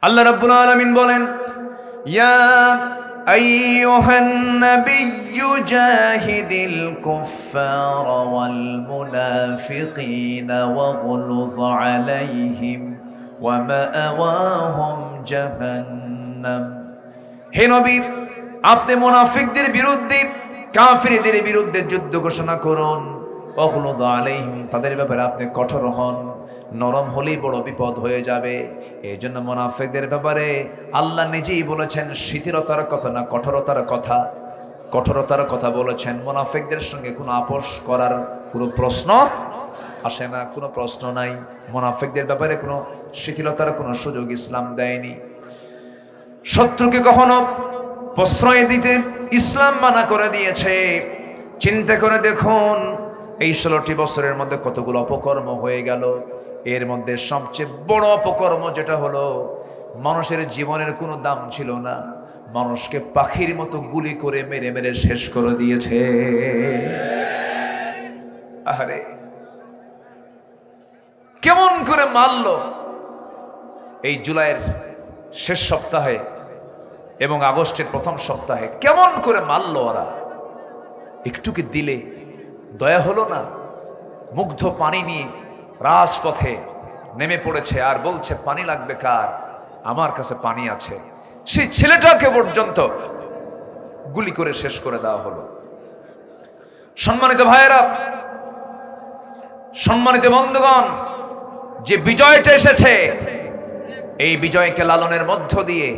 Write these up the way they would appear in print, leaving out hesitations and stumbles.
আল্লাহ রাব্বুল আলামিন বলেন, ইয়া আইয়ুহান নাবিয়্যু জাহিদিল কুফফারা ওয়াল মুনাফিকিনা ওয়াগলুয আলাইহিম ওয়া মাআওয়াহুম জাহান্নাম। হে নবী, আপনি মুনাফিকদের বিরুদ্ধে, কাফিরদের বিরুদ্ধে যুদ্ধ ঘোষণা করুন। ওয়াগলুয আলাইহিম, তাদের ব্যাপারে আপনি কঠোর হন। নরম হলেই বড় বিপদ হয়ে যাবে। এই জন্য মুনাফিকদের ব্যাপারে আল্লাহ নিজেই বলেছেন শিথিলতার কথা না, কঠোরতার কথা। কঠোরতার কথা বলেছেন। মুনাফিকদের সঙ্গে কোনো আপোষ করার কোনো প্রশ্ন আসে না, কোনো প্রশ্ন নাই। মুনাফিকদের ব্যাপারে কোনো শিথিলতার কোনো সুযোগ ইসলাম দেয়নি। শত্রুকে কখনো প্রশ্রয় দিতে ইসলাম মানা করে দিয়েছে। চিন্তা করে দেখুন, এই 16টি বছরের মধ্যে কতগুলো অপকর্ম হয়ে গেল। এর মধ্যে সবচেয়ে বড় অপকর্ম যেটা হলো, মানুষের জীবনের কোনো দাম ছিল না, মানুষকে পাখির মতো গুলি করে মেরে মেরে শেষ করে দিয়েছে। আরে কেমন করে মারলো! এই জুলাইয়ের শেষ সপ্তাহে এবং আগস্টের প্রথম সপ্তাহে কেমন করে মারলো ওরা! একটু কি দিলে দয়া হলো না? মুগ্ধ পানি নিয়ে রাজপথে নেমে পড়েছে আর বলছে, পানি লাগবে কার? আমার কাছে পানি আছে। সেই ছেলেটাকে পর্যন্ত গুলি করে শেষ করে দেওয়া হলো। সম্মানিত ভাইয়েরা, সম্মানিত বন্ধুগণ, যে বিজয়টা এসেছে, এই বিজয়কে লালনের মধ্য দিয়ে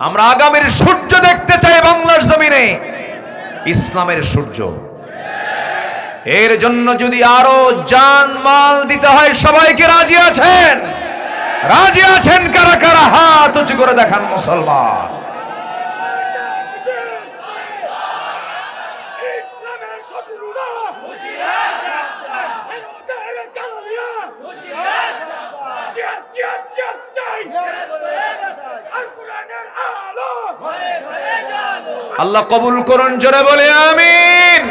আমরা আগামীর সূর্য দেখতে চাই বাংলার জমিনে, ইসলামের সূর্য। এর জন্য যদি আরো জান মাল দিতে হয়, সবাইকে রাজি আছেন? রাজি আছেন কারা কারা? হাত উঁচু করে দেখান মুসলমান। আল্লাহ কবুল করুন, জোরে বলে আমিন।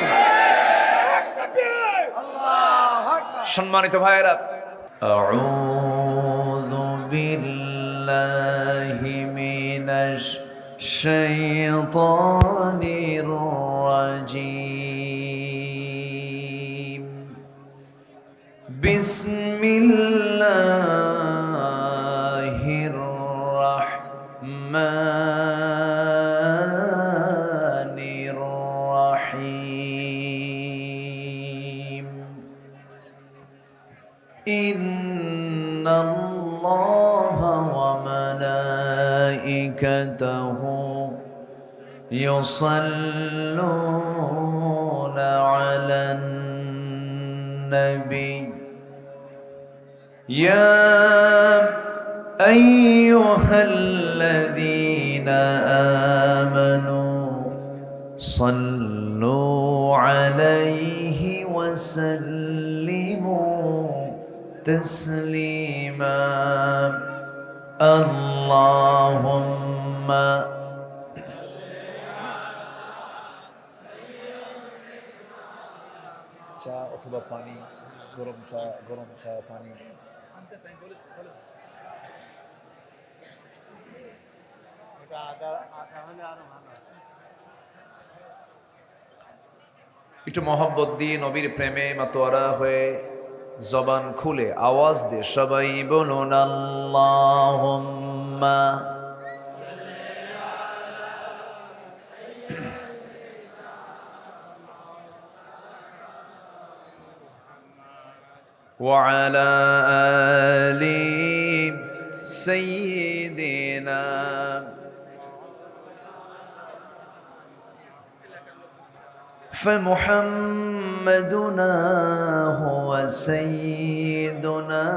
সম্মানিত ভাইয়েরা, আউযু বিল্লাহি মিনাশ শাইতানির রাজীম। বিসমিল্লাহির রাহমানির রাহিম। ইন্নাল্লাহা ওয়া মালাইকাতাহু ইউসাল্লুনা আলান নবী ইয়া আইয়ুহাল্লাযীনা আমানু সাল্লু আলাইহি ওয়া সাল্লিমু তাসলিমা। আল্লাহুম্মা চা অথবা পানি, গরম চা, পানি আনতে চাই বলেছি। এটা আদা হলে আরো ভালো। একটু মহব্বত দিয়ে নবীর প্রেমে মাতোয়ারা হয়ে জবান খুলে আওয়াজ দিয়ে সবাই বলুন আল্লাহুম্মা ওয়া আলা আলি সাইয়্যিদিনা। فمحمدنا هو سيدنا،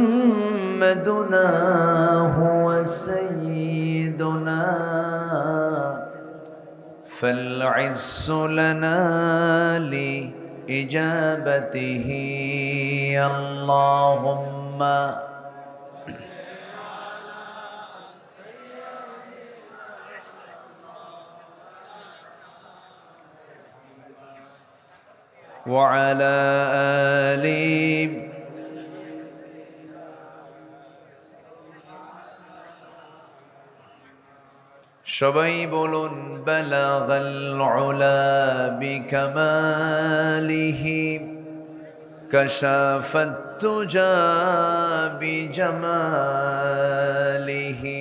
فمحمدنا هو سيدنا، فالعز لنا لإجابته. اللهم وعلى آل সবাই বলুন বালাগাল উলা বিকামালিহি কাশাফাত তুজা বিজামালিহি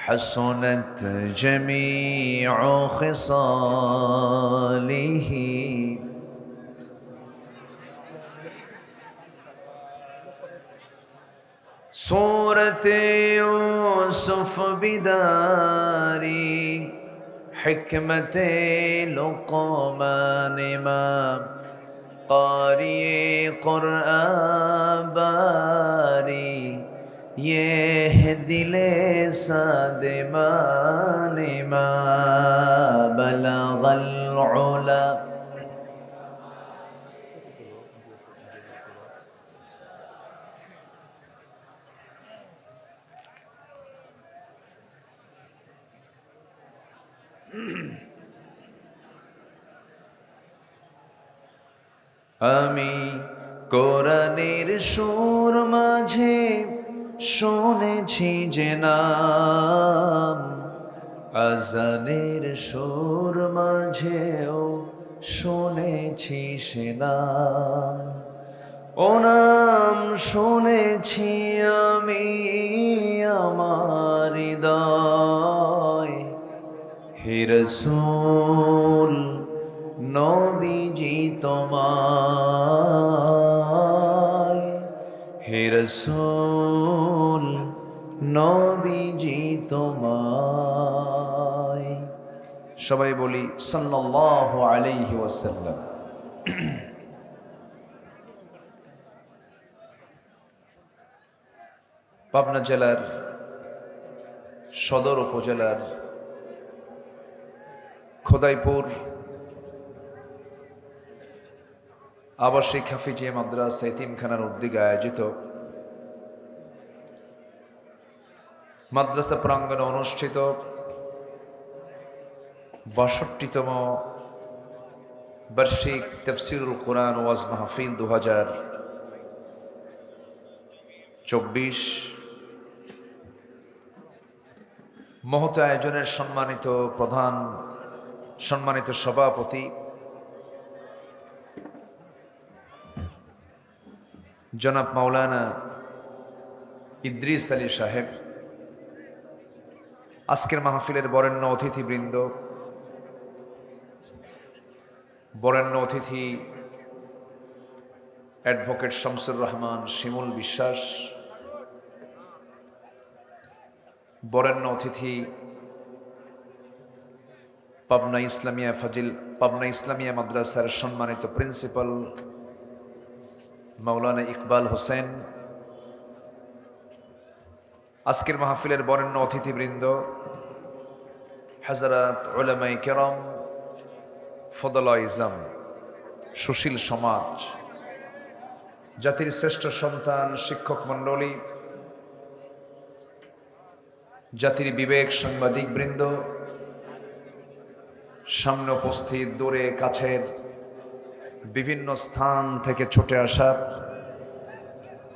হাসনাত জামিউ খিসালিহি। सूरत यूसुफ बिदारी हिकमत लुक़मान इमाम क़ारिए क़ुरआन बारी ये है दिले सादिमान इमाम बलगल उला। আমি কোরআনের সুর মাঝে শুনেছি যে নাম, আজানের সুর মাঝেও শুনেছি সে নাম। ও নাম শুনেছি আমি আমার হৃদয়, হে রাসূল নবীজি তোমায়, হে রাসূল নবীজি তোমায়। সবাই বলি সাল্লাল্লাহু আলাইহি ওয়াসাল্লাম। পাবনা জেলার সদর উপজেলার খোদাইপুর আবাসিক হাফিজিয়া মাদ্রাসা এতিমখানার উদ্যোগে আয়োজিত মাদ্রাসা প্রাঙ্গণে অনুষ্ঠিত ৬২তম বার্ষিক তাফসীরুল কোরআন ওয়াজ মাহফিল ২০২৪ মহৎ আয়োজনের সম্মানিত প্রধান, সম্মানিত সভাপতি জনাব মাওলানা ইদ্রিস আলী সাহেব, আজকের মাহফিলের বরেণ্য অতিথিবৃন্দ, বরেণ্য অতিথি অ্যাডভোকেট শামসুর রহমান শিমুল বিশ্বাস, বরেণ্য অতিথি পাবনা ইসলামিয়া মাদ্রাসার সম্মানিত প্রিন্সিপাল মাওলানা ইকবাল হোসেন, আজকের মাহফিলের বরেণ্য অতিথিবৃন্দ, হযরত উলামায়ে কেরাম, ফদলা ইজম, সুশীল সমাজ, জাতির শ্রেষ্ঠ সন্তান, শিক্ষক মণ্ডলী, জাতির বিবেক সাংবাদিক বৃন্দ, সামনে উপস্থিত, দূরে কাছের বিভিন্ন স্থান থেকে ছুটে আসা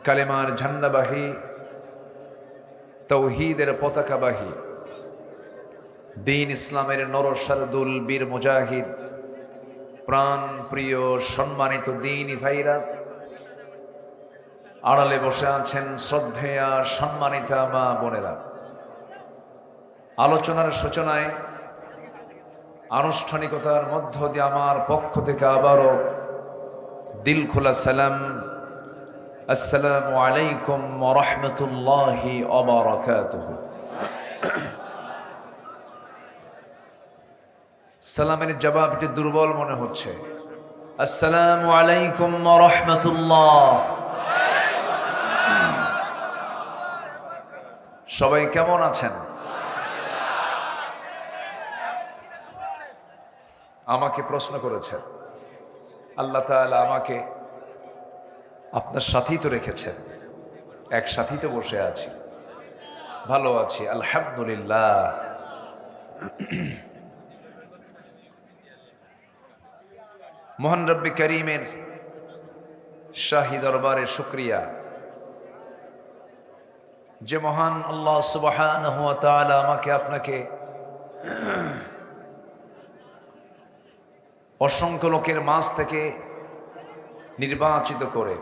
কালেমার ঝান্ডাবাহী, তৌহিদের পতাকাবাহী, দ্বীন ইসলামের নরসারদুল বীর মুজাহিদ, প্রাণ প্রিয় সম্মানিত দ্বীনি ভাইরা, আড়ালে বসে আছেন শ্রদ্ধেয়া সম্মানিতা মা বোনেরা। আলোচনার সূচনায় আনুষ্ঠানিকতার মধ্য দিয়ে আমার পক্ষ থেকে আবারও দিল খোলা সালাম, আসসালামু আলাইকুম ওয়া রাহমাতুল্লাহি ওয়া বারাকাতুহু। সালামের জবাবটি দুর্বল মনে হচ্ছে। আসসালামু আলাইকুম ওয়া রাহমাতুল্লাহ। সবাই কেমন আছেন? আমাকে প্রশ্ন করেছেন, আল্লাহ তাআলা আমাকে আপনার সাথেই তো রেখেছেন, একসাথেই তো বসে আছি, ভালো আছি আলহামদুলিল্লাহ। মহান রব্বি করিমের শাহী দরবারে শুকরিয়া, যে মহান আল্লাহ সুবহানাহু ওয়া তাআলা আমাকে আপনাকে অসংখ্য লোকের মাঝ থেকে নির্বাচিত করে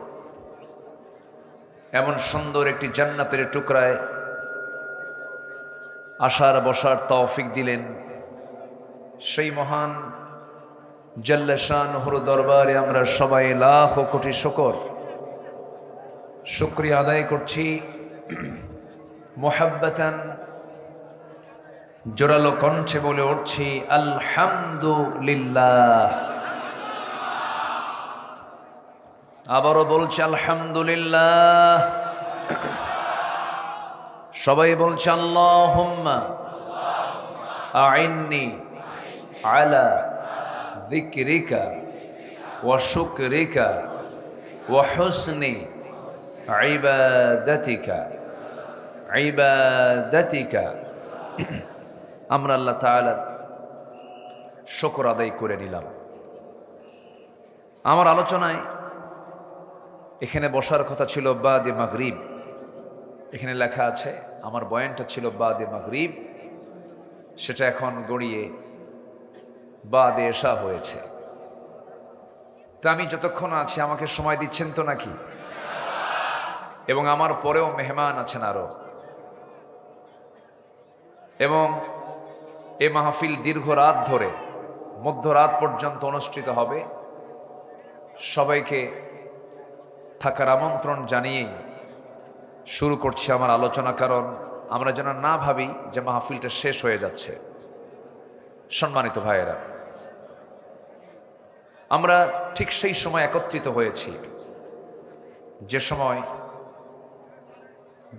এমন সুন্দর একটি জান্নাতের টুকরায় আসার বসার তৌফিক দিলেন। সেই মহান জাল্লে শানহুর দরবারে আমরা সবাই লাখ কোটি শুকরিয়া আদায় করছি। মুহাব্বাতান জোরালো কণ্ঠে বলে উঠছি আলহামদুলিল্লাহ। আবারও বলছি আলহামদুলিল্লাহ। সবাই বলছে আল্লাহুম্মা আইন্নি আলা যিকরিকা ওয়া শুকরিকা ওয়া হুসনি ইবাদাতিকা। আমরা আল্লাহ তাআলার শুকর আদায় করে নিলাম। আমার আলোচনায় এখানে বসার কথা ছিল বাদে মাগরিব, এখানে লেখা আছে আমার বয়ানটা ছিল বাদে মাগরিব, সেটা এখন গড়িয়ে বাদে এশা হয়েছে। তা আমি যতক্ষণ আছি আমাকে সময় দিচ্ছেন তো নাকি? এবং আমার পরেও মেহমান আছেন আরো, এবং এ মাহফিল দীর্ঘ রাত ধরে মধ্যরাত পর্যন্ত অনুষ্ঠিত হবে। সবাইকে থাকার আমন্ত্রণ জানিয়েই শুরু করছি আমার আলোচনা, কারণ আমরা যেন না ভাবি যে মাহফিলটা শেষ হয়ে যাচ্ছে। সম্মানিত ভাইয়েরা, আমরা ঠিক সেই সময় একত্রিত হয়েছি যে সময়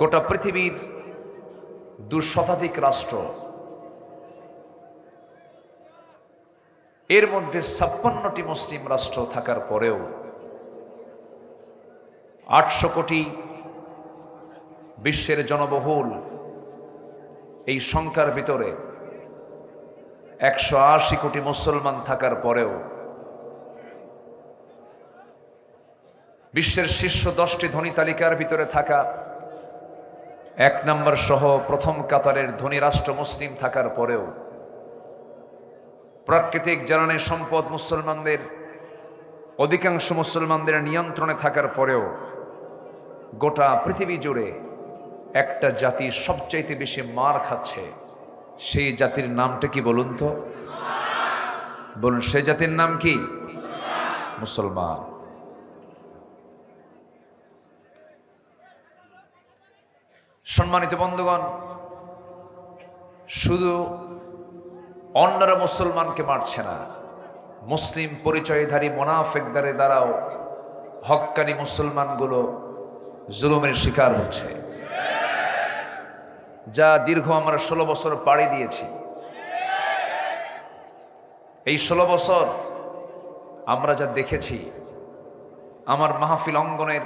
গোটা পৃথিবীর 200 শতাধিক রাষ্ট্র, এর মধ্যে 56টি মুসলিম রাষ্ট্র থাকার পরেও 800 কোটি বিশ্বের জনবহুল এই সংখ্যার ভিতরে 180 কোটি মুসলমান থাকার পরেও বিশ্বের শীর্ষ 10টি ধনী তালিকার ভিতরে থাকা 1 নম্বর সহ প্রথম কাতারের ধনী রাষ্ট্র মুসলিম থাকার পরেও প্রাকৃতিক জ্বালানি সম্পদ মুসলমানদের, অধিকাংশ মুসলমানদের নিয়ন্ত্রণে থাকার পরেও গোটা পৃথিবী জুড়ে একটা জাতি সবচাইতে বেশি মার খাচ্ছে। সেই জাতির নামটা কি বলুন তো? বলুন, সেই জাতির নাম কি? মুসলমান। সম্মানিত বন্ধুগণ, শুধু অন্যরা মুসলমানকে মারছে না, মুসলিম পরিচয়ধারী মুনাফিকদের দ্বারাও হক্কানি মুসলমানগুলো জুলুমের শিকার হচ্ছে। যা দীর্ঘ আমরা 16 বছর পাড়ি দিয়েছি। এই 16 বছর আমরা যা দেখেছি, আমার মাহফিল অঙ্গনের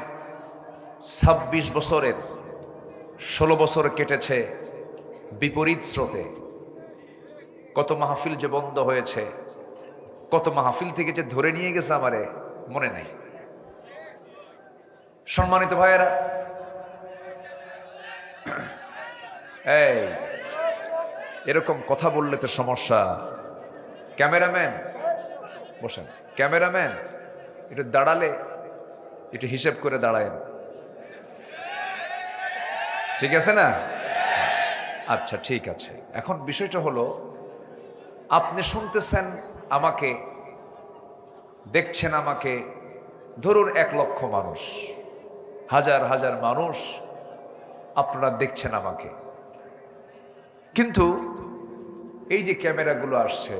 26 বছরের 16 বছর কেটেছে বিপরীত স্রোতে। কত মাহফিল যে বন্ধ হয়েছে, কত মাহফিল থেকে যে ধরে নিয়ে গেছে আমারে মনে নাই। সম্মানিত ভাইয়েরা, এই এরকম কথা বললে তো সমস্যা। ক্যামেরাম্যান বসেন, ক্যামেরাম্যান একটু দাঁড়ালে একটু হিসেব করে দাঁড়ায়েন, ঠিক আছে না? আচ্ছা, ঠিক আছে। এখন বিষয়টা হলো, আপনি শুনতেছেন আমাকে, দেখছেন আমাকে, ধরুন 1 লক্ষ মানুষ, হাজার হাজার মানুষ আপনারা দেখছেন আমাকে, কিন্তু এই যে ক্যামেরাগুলো আসছে,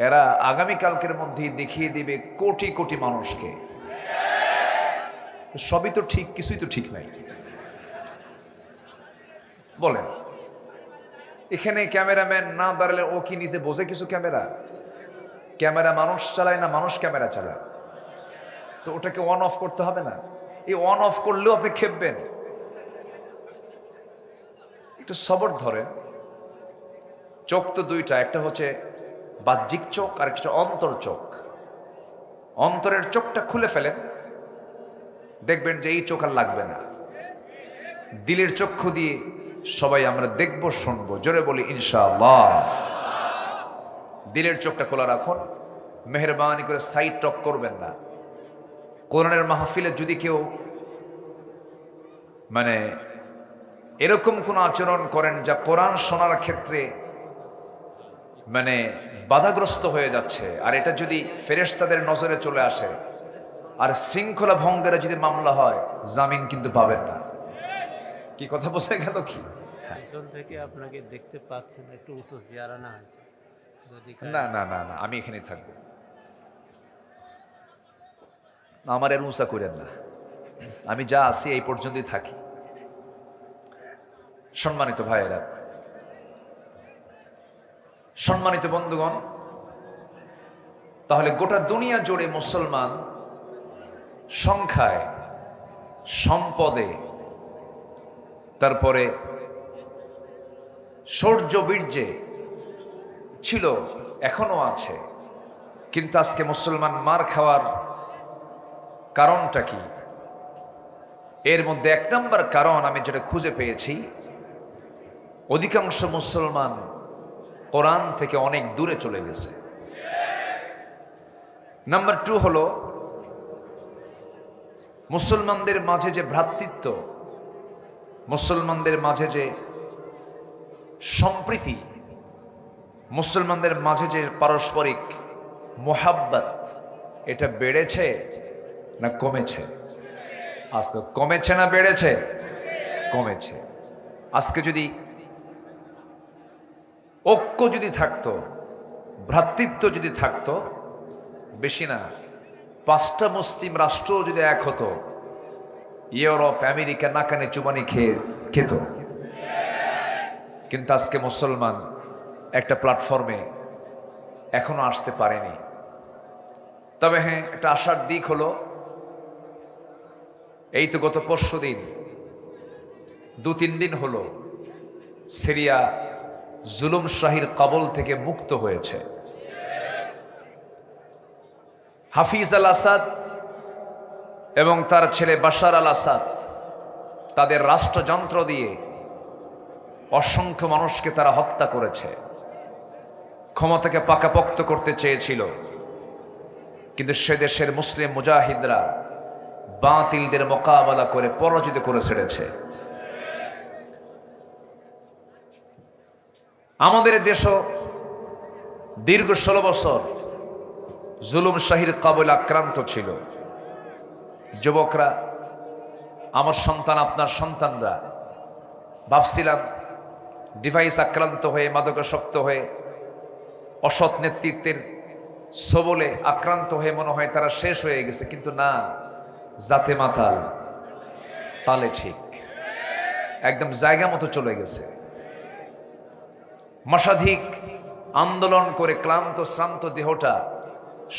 এরা আগামীকালকের মধ্যেই দেখিয়ে দিবে কোটি কোটি মানুষকে। সবই তো ঠিক, কিছুই তো ঠিক নাই। বলেন, এখানে ক্যামেরাম্যান না দাঁড়ালে ও কি নিজে বোঝে কিছু? ক্যামেরা মানুষ চালায় না মানুষ ক্যামেরা চালায়? তো ওটাকে অন অফ করতে হবে না? এই অন অফ করলেও আপনি খেপবেন। একটু সবর ধরেন। চোখ তো দুইটা, একটা হচ্ছে বাহ্যিক চোখ আর একটা অন্তর চোখ। অন্তরের চোখটা খুলে ফেলেন, দেখবেন যে এই চোখ আর লাগবে না। দিলের চক্ষু দিয়ে সবাই আমরা দেখব, শুনবো। জোরে বলি ইনশাআল্লাহ। দিলের চোখটা খোলা রাখুন, মেহেরবানি করে সাইড টক করবেন না। কোরআনের মাহফিলে যদি কেউ মানে এরকম কোন আচরণ করেন যা কোরআন শোনার ক্ষেত্রে মানে বাধাগ্রস্ত হয়ে যাচ্ছে, আর এটা যদি ফেরেশতাদের নজরে চলে আসে আর শৃঙ্খলা ভঙ্গের যদি মামলা হয়, জামিন কিন্তু পাবেন না। কি কথা বলছে গেল কি? পিছন থেকে আপনাকে দেখতে পাচ্ছেন, একটু উঁচু চেয়ার আনা হয়েছে। যদি না না না না, আমি এখানে থাকবো, আমার এর উঁচা করেন না, আমি যা আছি এই পর্যন্তই থাকি। সম্মানিত ভাইয়েরা, সম্মানিত বন্ধুগণ, তাহলে গোটা দুনিয়া জুড়ে মুসলমান সংখ্যায়, সম্পদে, তারপরে শৌর্য বীর্যে ছিল, এখনো আছে। কিন্তু আজকে মুসলমান মার খাওয়ার কারণটা কি? এর মধ্যে এক নম্বর কারণ আমি যেটা খুঁজে পেয়েছি, অধিকাংশ মুসলমান কোরআন থেকে অনেক দূরে চলে গেছে। নাম্বার 2 হলো মুসলমানদের মাঝে যে ভ্রাতৃত্ব, মুসলমানদের মাঝে যে সম্প্রীতি, মুসলমানদের মাঝে যে পারস্পরিক মোহাব্বত, এটা বেড়েছে না কমেছে? আজ তো কমেছে না বেড়েছে? কমেছে। আজকে যদি ঐক্য যদি থাকতো, ভ্রাতৃত্ব যদি থাকতো, বেশি না 5টা মুসলিম রাষ্ট্র যদি এক হতো, ইউরোপ আমেরিকা নাকানে চুবানি খেত। কিন্তু আজকে মুসলমান একটা প্ল্যাটফর্মে এখনো আসতে পারেনি। তবে হ্যাঁ, একটা আশার দিক হলো, এই তো গত পরশুদিন 2-3 দিন হলো সিরিয়া জুলুম শাহীর কবল থেকে মুক্ত হয়েছে। হাফিজ আল আসাদ এবং তার ছেলে বাশার আল আসাদ তাদের রাষ্ট্রযন্ত্র দিয়ে অসংখ্য মানুষকে তারা হত্যা করেছে, ক্ষমতাকে পাকাপোক্ত করতে চেয়েছিল। কিন্তু সে দেশের মুসলিম মুজাহিদরা বাতিলদের মোকাবেলা করে পরাজিত করে ছেড়েছে। আমাদের দেশও দীর্ঘ 16 বছর জুলুম শাহীর কবলে আক্রান্ত ছিল। যুবকরা, আমার সন্তান, আপনার সন্তানরা, ভাবছিলাম ডিভাইস আক্রান্ত হয়ে, মাদকাসক্ত হয়ে, অসৎ নেতৃত্বের সবলে আক্রান্ত হয়ে মনে হয় তারা শেষ হয়ে গেছে। কিন্তু না, জাতে মাতাল, তালে ঠিক, একদম জায়গা মতো চলে গেছে। মাসাধিক আন্দোলন করে ক্লান্ত শ্রান্ত দেহটা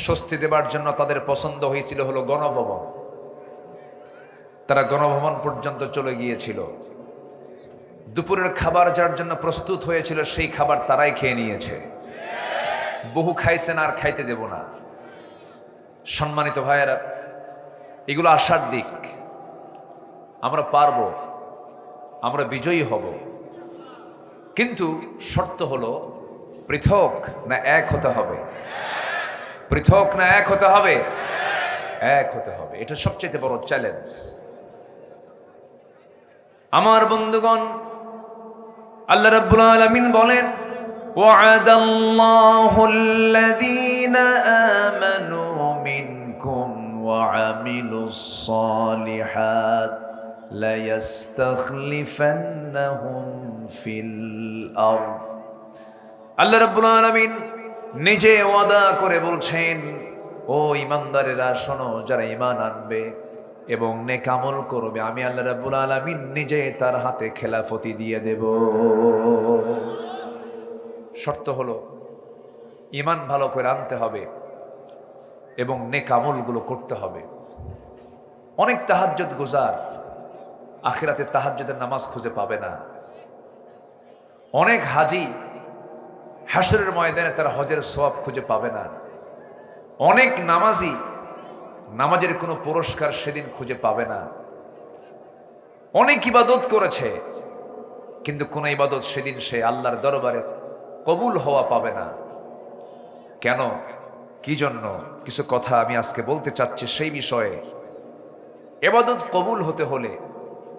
স্বস্তি দেবার জন্য তাদের পছন্দ হয়েছিল হলো গণভবন। তারা গণভবন পর্যন্ত চলে গিয়েছিল। দুপুরের খাবার যার জন্য প্রস্তুত হয়েছিল, সেই খাবার তারাই খেয়ে নিয়েছে। বহু খাইছেন, আর খাইতে দেব না। সম্মানিত ভাইয়েরা, এগুলো আশার দিক। আমরা পারব, আমরা বিজয়ী হব। কিন্তু শর্ত হলো পৃথক না এক হতে হবে? পৃথক না এক হতে হবে? এক হতে হবে। এটা সবচেয়ে বড় চ্যালেঞ্জ। আমার বন্ধুগণ, আল্লাহ রাব্বুল আলামিন বলেন, ওয়া'আদাল্লাহু আল্লাযীনা আমানু মিনকুম ওয়া আমিলুস সালিহাত লা ইস্তাখলিফান্নাহুম ফিল আরদ। আল্লাহ রাব্বুল আলামিন নিজে ওয়াদা করে বলছেন, ও ঈমানদারেরা শোনো, যারা ঈমান আনবে এবং নেক আমল করবে, আমি আল্লাহ রাব্বুল আলামিন নিজে তার হাতে খেলাফতি দিয়ে দেব। শর্ত হলো ঈমান ভালো করে আনতে হবে এবং নেক আমলগুলো করতে হবে। অনেক তাহাজ্জুদ গুজার আখিরাতে তাহাজ্জুদের নামাজ খুঁজে পাবে না। অনেক হাজি হাসরের ময়দানে তার হজের সওয়াব খুঁজে পাবে না। অনেক নামাজি নামাজের কোনো পুরস্কার সেদিন খুঁজে পাবে না। অনেক ইবাদত করেছে, কিন্তু কোন ইবাদত সেদিন সে আল্লাহর দরবারে কবুল হওয়া পাবে না। কেন, কি জন্য, কিছু কথা আমি আজকে বলতে চাচ্ছি সেই বিষয়ে। ইবাদত কবুল হতে হলে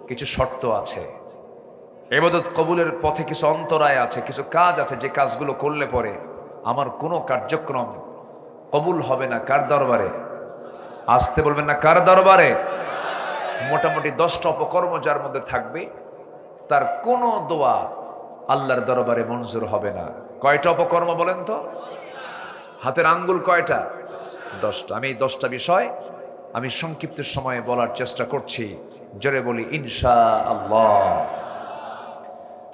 কিছু শর্ত আছে। ইবাদত কবুলের পথে কিছু অন্তরায় আছে, কিছু কাজ আছে, যে কাজগুলো করলে পরে আমার কোনো কার্যক্রম কবুল হবে না। কার দরবারে? আসতে বলবেন না, কার দরবারে? মোটামুটি 10টা অপকর্ম যার মধ্যে থাকবে, তার কোনো দোয়া আল্লাহর দরবারে মঞ্জুর হবে না। কয়টা অপকর্ম বলেন তো? হাতের আঙ্গুল কয়টা? 10টা। আমি এই 10টা বিষয় আমি সংক্ষিপ্ত সময়ে বলার চেষ্টা করছি। জোরে বলি ইনশাআল্লাহ।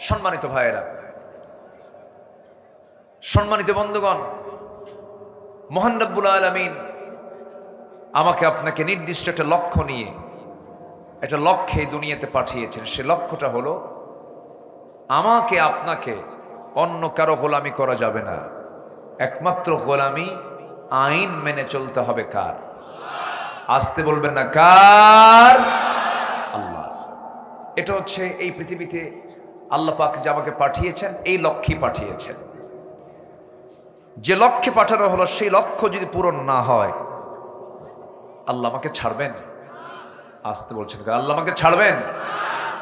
সম্মানিত ভাইয়েরা, সম্মানিত বন্ধুগণ, মহান রব্বুল আলামিন আমাকে আপনাকে নির্দিষ্ট একটা লক্ষ্য নিয়ে একটা লক্ষ্যে দুনিয়াতে পাঠিয়েছেন। সে লক্ষ্যটা হলো আমাকে আপনাকে অন্য কারো গোলামি করা যাবে না। একমাত্র গোলামি আইন মেনে চলতে হবে। কার? আসতে বলবেন না, কার? আল্লাহ। এটা হচ্ছে এই পৃথিবীতে আল্লাহ পাক যে আমাকে পাঠিয়েছেন, এই লক্ষ্যে পাঠিয়েছেন। যে লক্ষ্যে পাঠানো হলো, সেই লক্ষ্য যদি পূরণ না হয়, আল্লাহ আমাকে ছাড়বেন? আসতে বলছেন, আল্লাহ আমাকে ছাড়বেন?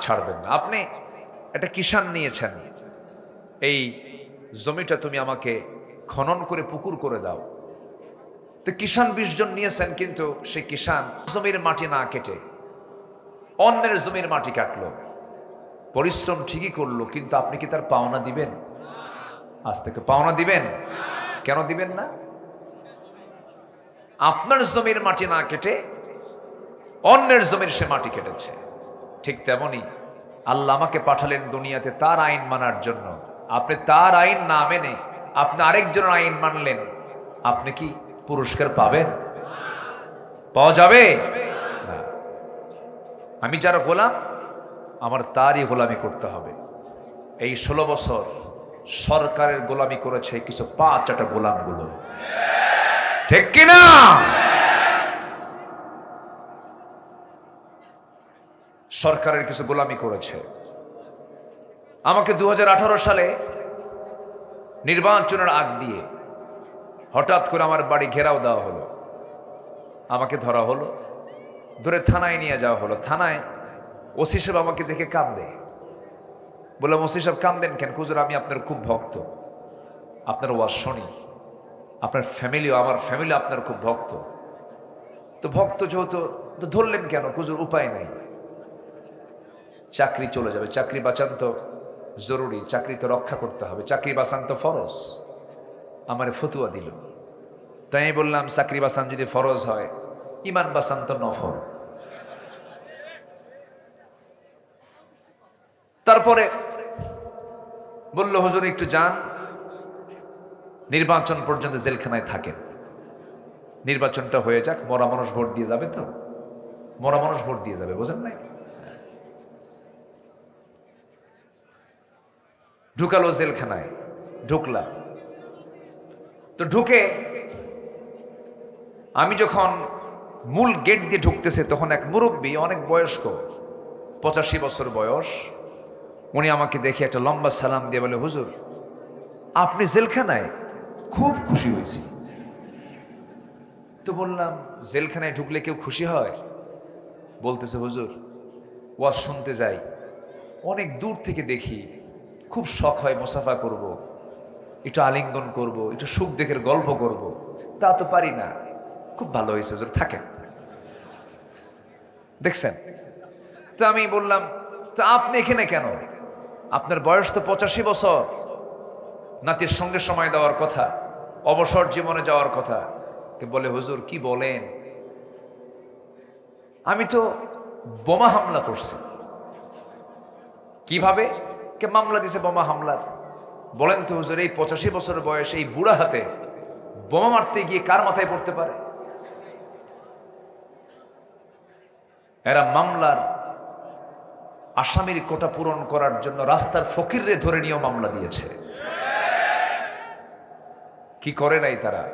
ছাড়বেন না। আপনি একটা কিষান নিয়েছেন, এই জমিটা তুমি আমাকে খনন করে পুকুর করে দাও। তো কিষান 20 জন নিয়েছেন, কিন্তু সেই কিষান জমির মাটি না কেটে অন্যের জমির মাটি কাটলো। পরিশ্রম ঠিকই করলো, কিন্তু আপনি কি তার পাওনা দিবেন? আজ থেকে পাওনা দিবেন? কেন দিবেন না? আপনার জমির মাটি না কেটে অন্যের জমির সে মাটি কেটেছে। ঠিক তেমনি আল্লাহ আমাকে পাঠালেন দুনিয়াতে তার আইন মানার জন্য। আপনি তার আইন না মেনে আপনি আরেকজনের আইন মানলেন, আপনি কি পুরস্কার পাবেন? পাওয়া যাবে না। আমি যার গোলাম, আমার তারই গোলামি করতে হবে। এই 16 বছর সরকারের গোলামি করেছে কিছু 5-8 গোলামগুলো, ঠিক কিনা? সরকারের কিছু গোলামি করেছে। আমাকে 2018 সালে নির্বাচনের আগ দিয়ে হঠাৎ করে আমার বাড়ি ঘেরাও দেওয়া হলো। আমাকে ধরা হলো, ধরে থানায় নিয়ে যাওয়া হলো। থানায় ওসি সাহেব আমাকে দেখে কান্দে। বললাম, ওসি সাহেব কান্দেন কেন? হুজুর, আমি আপনার খুব ভক্ত, আপনার ওয়াজ শুনি, আপনার ফ্যামিলিও, আমার ফ্যামিলি আপনার খুব ভক্ত। তো ভক্ত যেহেতু, তো ধরলেন কেন? হুজুর, উপায় নাই, চাকরি চলে যাবে, চাকরি বাঁচান তো জরুরি, চাকরি তো রক্ষা করতে হবে, চাকরি বাঁচান তো ফরজ। আমার ফতুয়া দিল। তাই আমি বললাম, চাকরি বাঁচান যদি ফরজ হয়, ইমান বাঁচান তো নফল। তারপরে বলল, হুজুর একটু যান, নির্বাচন পর্যন্ত জেলখানায় থাকেন, নির্বাচনটা হয়ে যাক, মরা মানুষ ভোট দিয়ে যাবে তো, মরা মানুষ ভোট দিয়ে যাবে, বোঝেন নাই? ঢুকালো জেলখানায়, ঢুকলাম। তো ঢুকে আমি যখন মূল গেট দিয়ে ঢুকতেছে, তখন এক মুরব্বী, অনেক বয়স্ক, 85 বছর বয়স, উনি আমাকে দেখে একটা লম্বা সালাম দিয়ে বলে, হুজুর আপনি জেলখানায়? খুব খুশি হয়েছি। তো বললাম, জেলখানায় ঢুকলে কেউ খুশি হয়? বলতেছে, হুজুর ওয়াজ শুনতে যাই, অনেক দূর থেকে দেখি, খুব শখ হয় মুসাফা করব, একটু আলিঙ্গন করব, একটু সুখ দেখের গল্প করব, তা তো পারি না। খুব ভালো হয়েছে হুজুর, থাকেন। দেখছেন? তা আমি বললাম, তা আপনি এখানে কেন? আপনার বয়স তো 85 বছর, নাতির সঙ্গে সময় দেওয়ার কথা, অবসর জীবনে যাওয়ার কথা। কে বলে, হুজুর কি বলেন, আমি তো বোমা হামলা করছি। কিভাবে? কে মামলা দিছে বোমা হামলার। বলেন তো হুজুর, এই 85 বছর বয়সে এই বুড়া হাতে বোমা মারতে গিয়ে কার মাথায় পড়তে পারে? এরা মামলার আসামির কোটা পূরণ করার জন্য রাস্তার ফকিররে ধরে নিয়েও মামলা দিয়েছে। কি করে নাই তারা?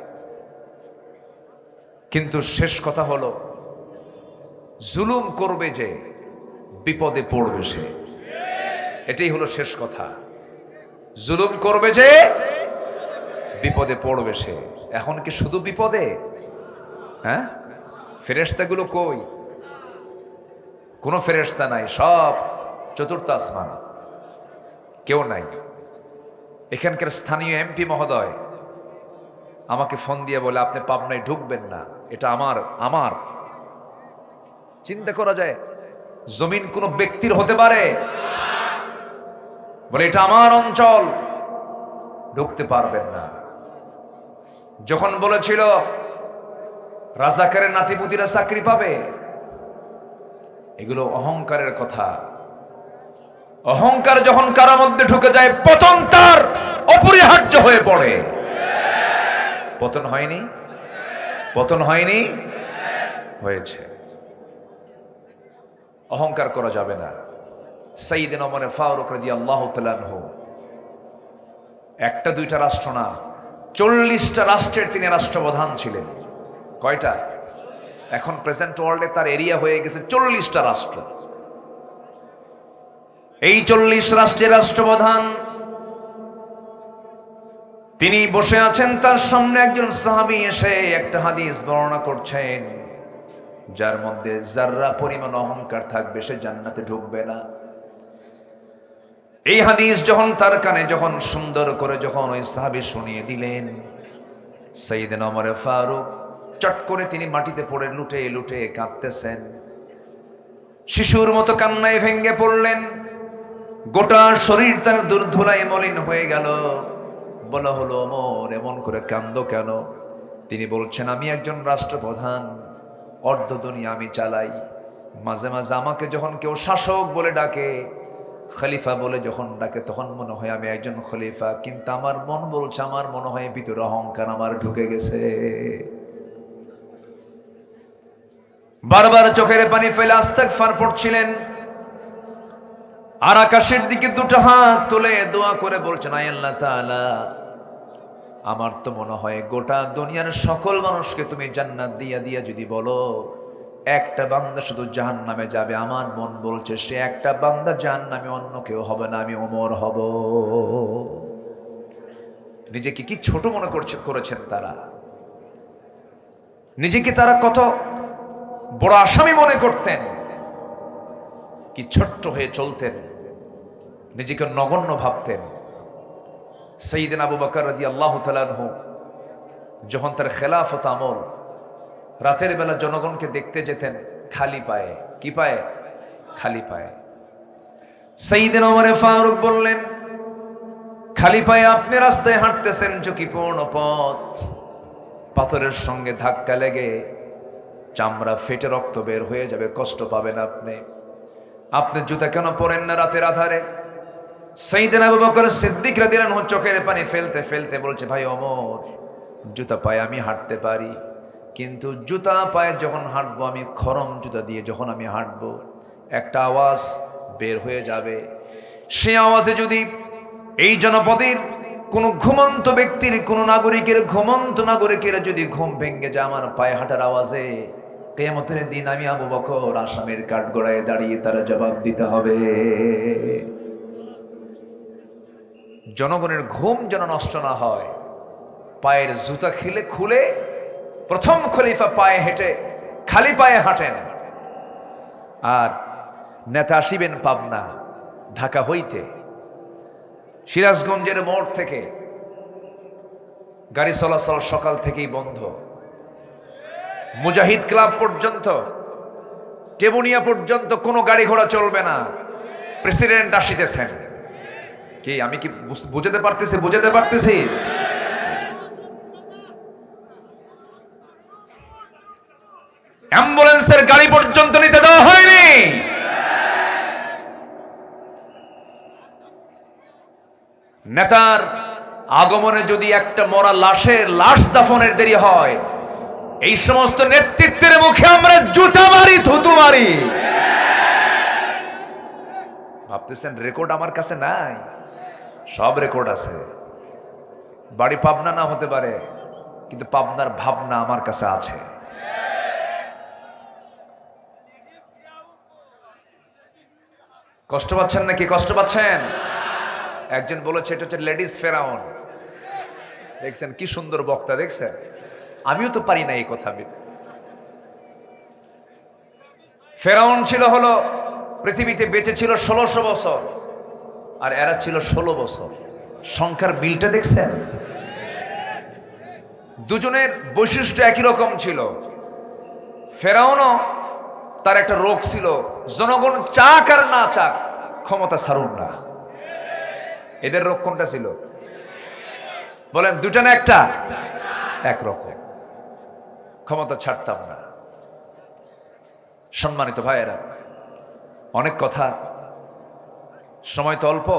কিন্তু শেষ কথা হলো, জুলুম করবে যে বিপদে পড়বে সে। এটাই হলো শেষ কথা। জুলুম করবে যে বিপদে পড়বে সে। এখন কি শুধু বিপদে? হ্যাঁ, ফেরেশতাগুলো কই? কোনো ফেরেশতা নাই, সব চতুর্থ আসমান, কেউ নাই। এখানকার স্থানীয় এমপি মহোদয় আমাকে ফোন দিয়ে বলে আপনি পাবনায় ঢুকবেন না, এটা আমার। চিন্তা করা যায়, জমিন কোনো ব্যক্তির হতে পারে? বলে এটা আমার অঞ্চল, ঢুকতে পারবেন না। যখন বলেছিল রাজাকারের নাতিপুতিরা চাকরি পাবে, এগুলো অহংকারের কথা। অহংকার যখন কারো মধ্যে ঢুকে যায়, পতন তার অপরিহার্য হয়ে পড়ে। পতন হয়নি? পতন হয়নি? হয়েছে। অহংকার করা যাবে না। সাইয়েদনা ওমর ফারুক রাদিয়াল্লাহু তাআলা আনহু একটা দুইটা রাষ্ট্র না, 40টা রাষ্ট্রের তিনি রাষ্ট্রপ্রধান ছিলেন। কয়টা? এখন প্রেজেন্ট ওয়ার্ল্ডে তার এরিয়া হয়ে গেছে 40টা রাষ্ট্র। এই 40 রাষ্ট্রের রাষ্ট্রপ্রধান তিনি বসে আছেন, তার সামনে একজন সাহাবী এসে একটা হাদিস বর্ণনা করছেন, যার মধ্যে যাররা পরিমাণ অহংকার থাকবে সে জান্নাতে ঢুকবে না। এই হাদিস যখন তার কানে যখন সুন্দর করে যখন ওই সাহাবী শুনিয়ে দিলেন, সাইয়েদনা ওমর ফারুক চট করে তিনি মাটিতে পড়ে লুটে লুটে কাঁদতেছেন, শিশুর মতো কান্নায় ভেঙ্গে পড়লেন। গোটা শরীর তার ধুলায় মলিন হয়ে গেল। বলা হলো, ওমর এমন করে কান্দো কেন? তিনি বলছেন, আমি একজন রাষ্ট্রপ্রধান, অর্ধ দুনিয়া আমি চালাই। মাঝে মাঝে আমাকে যখন কেউ শাসক বলে ডাকে, খলিফা বলে যখন ডাকে, তখন মনে হয় আমি একজন খলিফা, কিন্তু আমার মন বলছে, আমার মনে হয় ভিতরে অহংকার আমার ঢুকে গেছে। বারবার চোখের পানি ফেলে ইস্তিগফার পড়ছিলেন, আর আকাশের দিকে দুটো হাত তুলে দোয়া করে বলছেন, আয় আল্লাহ তাআলা, আমার তো মনে হয় গোটা দুনিয়ার সকল মানুষকে তুমি জান্নাত দিয়া দিয়া যদি বলো একটা বান্দা শুধু জাহান্নামে যাবে, আমার মন বলছে সে একটা বান্দা জাহান্নামে অন্য কেউ হবে না, আমি ওমর হব। নিজেকে কি ছোট মনে করেছেন তারা? নিজেকে তারা কত বড় আসামি মনে করতেন, কি ছোট্ট হয়ে চলতেন, নিজেকে নগণ্য ভাবতেন। সাইয়েদনা আবু বকর রাদিয়াল্লাহু তাআলা আনহু যখন তার খেলাফত আমল, রাতের বেলা জনগণকে দেখতে যেতেন খালি পায়ে। কি পায়ে? খালি পায়ে। সাইয়েদনা ওমর ফারুক বললেন, খালি পায়ে আপনি রাস্তায় হাঁটতেছেন, ঝুঁকিপূর্ণ পথ, পাথরের সঙ্গে ধাক্কা লেগে চামড়া ফেটে রক্ত বের হয়ে যাবে, কষ্ট পাবেন আপনি জুতা কেন পরেন না রাতের আধারে? সাইয়েদনা আবু বকর সিদ্দিক রাদিয়াল্লাহু আনহু চোখের পানি ফেলতে ফেলতে বলছে, ভাই ওমর, জুতা পায়ে আমি হাঁটতে পারি, কিন্তু জুতা পায়ে যখন হাঁটবো, আমি খরম জুতা দিয়ে যখন আমি হাঁটবো, একটা আওয়াজ বের হয়ে যাবে। সে আওয়াজে যদি এই জনপদের কোন ঘুমন্ত ব্যক্তির, কোন নাগরিকের, ঘুমন্ত নাগরিকের যদি ঘুম ভেঙে যায় আমার পায়ে হাঁটার আওয়াজে, কিয়ামতের দিন আমি আবু বকর আসামের কাঠগড়ায় দাঁড়িয়ে তারা জবাব দিতে হবে। জনগণের ঘুম যেন নষ্ট না হয়, পায়ের জুতা খুলে প্রথম খলিফা পায়ে হেঁটে খালি পায়ে হাঁটেন। আর নেতা আসিবেন পাবনা, ঢাকা হইতে, সিরাজগঞ্জের মোড় থেকে গাড়ি চলাচল সকাল থেকেই বন্ধ। মুজাহিদ ক্লাব পর্যন্ত, টেবুনিয়া পর্যন্ত কোনো গাড়ি ঘোড়া চলবে না। প্রেসিডেন্ট আসিতেছেন। কি আমি কি বুঝাতে পারতেছি? অ্যাম্বুলেন্সের গাড়ি পর্যন্ত নিতে দেওয়া হয়নি। নেতার আগমনে যদি একটা মরা লাশ দাফনের দেরি হয়, এই সমস্ত নেতৃত্বের মুখে আমরা জুতা মারি, থুতু মারি। ভাবতেছেন রেকর্ড আমার কাছে নাই? সব রেকর্ড আছে। বাড়ি পাবনা না হতে পারে, কিন্তু পাবনার ভাবনা আমার কাছে আছে। কষ্ট পাচ্ছেন নাকি? কষ্ট পাচ্ছেন? একজন বলেছে এটা হচ্ছে লেডিস ফেরাউন। দেখছেন কি সুন্দর বক্তা, দেখছেন? আমিও তো পারি না এই কথা। ফেরাউন ছিল হলো পৃথিবীতে বেঁচে ছিল 1600 বছর, আর এরা ছিল 16 বছর। সংখ্যার বিলটা দেখছেন? দুজনের বৈশিষ্ট্য একই রকম ছিল। ফেরাউনও তার একটা রোগ ছিল, জনগণ চাক আর না চাক ক্ষমতা ছাড়ুন না। এদের রোগ কোনটা ছিল বলেন? দুটা না একটা? একরকম, ক্ষমতা ছাড়তাম না। সম্মানিত ভাইয়েরা, অনেক কথা, সময় তো অল্প।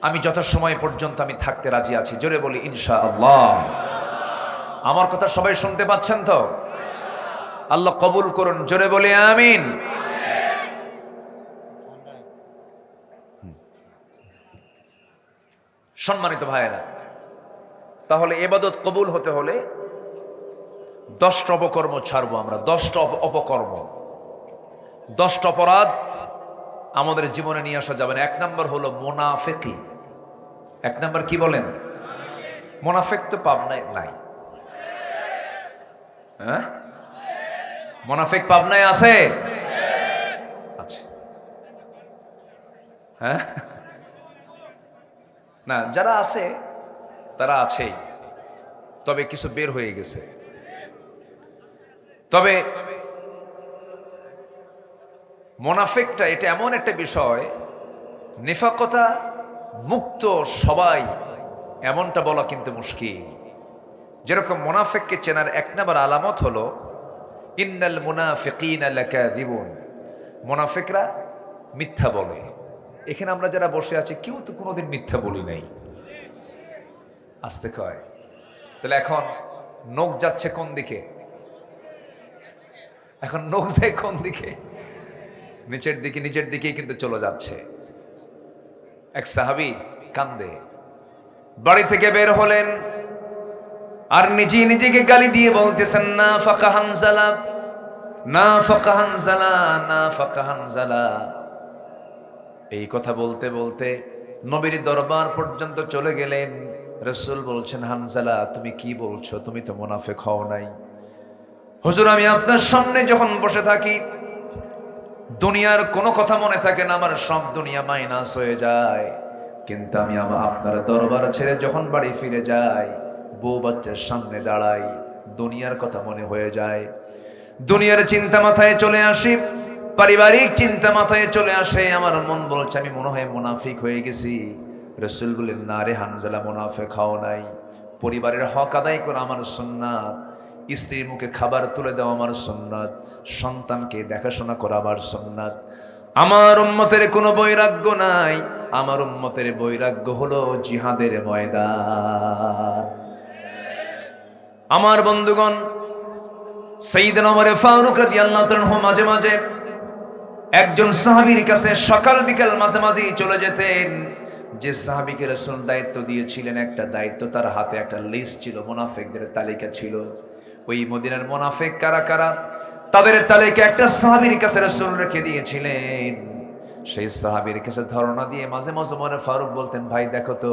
আমি যত সময় পর্যন্ত আমি থাকতে রাজি আছি, জোরে বলি ইনশাআল্লাহ। আমার কথা সবাই শুনতে পাচ্ছেন তো? আল্লাহ কবুল করুন, জোরে বলি আমিন। সম্মানিত ভাইয়েরা, তাহলে ইবাদত কবুল হতে হলে 10টা অপকর্ম ছাড়বো আমরা। 10টা অপকর্ম, 10টা অপরাধ আমাদের জীবনে নিয়ে আসা যাবে না। 1 নম্বর হলো মুনাফিকি। 1 নম্বর কি বলেন? মুনাফিক তো পাবনায় নাই? হ্যাঁ, মুনাফিক পাবনায় আছে? আচ্ছা, হ্যাঁ না, যারা আছে তারা আছেই, তবে কিছু বের হয়ে গেছে। তবে মুনাফিকটা এটা এমন একটা বিষয়, নিফাকতা মুক্ত সবাই এমনটা বলা কিন্তু মুশকিল। যেরকম মুনাফিককে চেনার 1 নম্বর আলামত হলো ইন্নাল মুনাফিকিনা লাকাযিবুন, মুনাফিকরা মিথ্যা বলে। এখানে আমরা যারা বসে আছি কেউ তো কোনোদিন মিথ্যা বলি নাই, আসতে কয়। তাহলে এখন নখ যাচ্ছে কোন দিকে? এখন নখ যায় কোন দিকে? নিচের দিকে, নিচের দিকেই কিন্তু চলে যাচ্ছে। এক সাহাবী কান্দে, বাড়ি থেকে বের হলেন আর নিজেকে গালি দিয়ে বলতেছেন, না ফাকা হানজালা, না ফাকা হানজালা, না ফাকা হানজালা। এই কথা বলতে বলতে নবীর দরবার পর্যন্ত চলে গেলেন। রাসূল বলছেন, হানজালা তুমি কি বলছো? তুমি তো মুনাফিক হও নাই। হুজুর, আমি আপনার সামনে যখন বসে থাকি দুনিয়ার কোনো কথা মনে থাকে না, আমার সব দুনিয়া মাইনাস হয়ে যায়। কিন্তু আমি আপনার দরবার ছেড়ে যখন বাড়ি ফিরে যাই, বউ বাচ্চার সামনে দাঁড়াই, দুনিয়ার কথা মনে হয়ে যায়। দুনিয়ার চিন্তা মাথায় চলে আসি, পারিবারিক চিন্তা মাথায় চলে আসে। আমার মন বলছে আমি মনে হয় মুনাফিক হয়ে গেছি। রাসূল বলেন, না রে হানজালা, মুনাফিক হও নাই। পরিবারের হক আদায় করা আমার সুন্নাত, স্ত্রীর মুখে খাবার তুলে দেওয়া আমার সুন্নাত, সন্তানকে দেখাশোনা করা আমার সুন্নাত। আমার উম্মতের কোনো বৈরাগ্য নাই, আমার উম্মতের বৈরাগ্য হলো জিহাদের ময়দান। আমার বন্ধুগণ, সাইয়েদনা ওমর ফারুক রাদিয়াল্লাহু তাআলা মাঝে মাঝে একজন সাহাবীর কাছে সকাল বিকাল মাঝে মাঝে চলে যেতেন। যে সাহাবীকে রাসূল দায়িত্ব দিয়েছিলেন, একটা দায়িত্ব, তার হাতে একটা লিস্ট ছিল, মুনাফিকদের তালিকা ছিল। ওই মদিনার মুনাফিক কারা কারা, তাদের তালিকা একটা সাহাবীর কাছে রাসূল রেখে দিয়েছিলেন। সেই সাহাবীর কাছে ধারণা দিয়ে মাঝে মাঝে ওমর ফারুক বলতেন, ভাই দেখো তো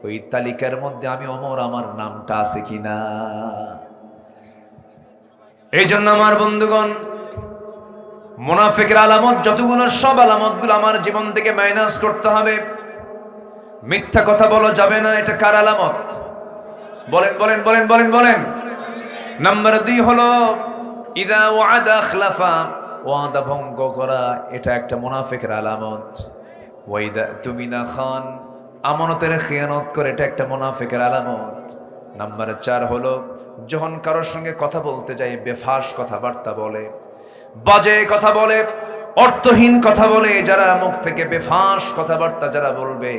ওই তালিকার মধ্যে আমি ওমর, আমার নামটা আছে কিনা। এই জন্য আমার বন্ধুগণ, মুনাফিকের আলামত যতগুলো, সব আলামতগুলো আমার জীবন থেকে মাইনাস করতে হবে। মিথ্যা কথা বলা যাবে না, এটা কার আলামত? বলেন বলেন বলেন বলেন বলেন। নাম্বার 2 হলো ইদা ওয়াদা আখলাফা, ওয়াদা ভঙ্গ করা, এটা একটা মুনাফিকের আলামত। ওয়াইদা তুমিনা খান, আমানতের খেয়ানত করে, এটা একটা মুনাফিকের আলামত। নাম্বার 4 হলো যখন কারোর সঙ্গে কথা বলতে যাই বেফাস কথাবার্তা বলে, বাজে কথা বলে, অর্থহীন কথা বলে। যারা মুখ থেকে বেফাস কথাবার্তা যারা বলবে,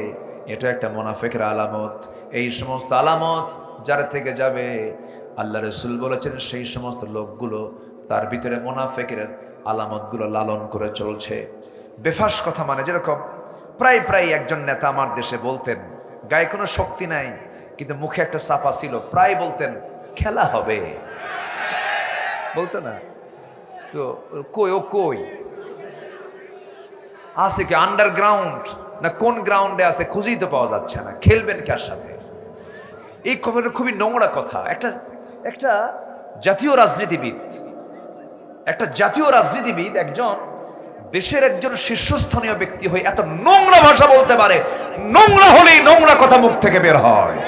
এটা একটা মুনাফিকের আলামত। এই সমস্ত আলামত যার থেকে যাবে, আল্লাহ রাসূল বলেছেন সেই সমস্ত লোকগুলো তার ভিতরে মুনাফিকের আলামতগুলো লালন করে চলছে। বেফাস কথা মানে যেরকম প্রায় একজন নেতা আমার দেশে বলতেন, গায়ে কোনো শক্তি নাই কিন্তু মুখে একটা চাপা ছিল, প্রায় বলতেন খেলা হবে, বলতো না তো কই ও কই আছে কি আন্ডারগ্রাউন্ড না কোন গ্রাউন্ডে আছে খুঁজেই তো পাওয়া যাচ্ছে না। খেলবেন কার সাথে? এই কথাটা খুবই নোংরা কথা। একটা জাতীয় রাজনীতিবিদ একজন দেশের একজন শীর্ষস্থানীয় ব্যক্তি হয়ে এত নোংরা ভাষা বলতে পারে, নোংরা হলেই নোংরা কথা মুখ থেকে বের হয়।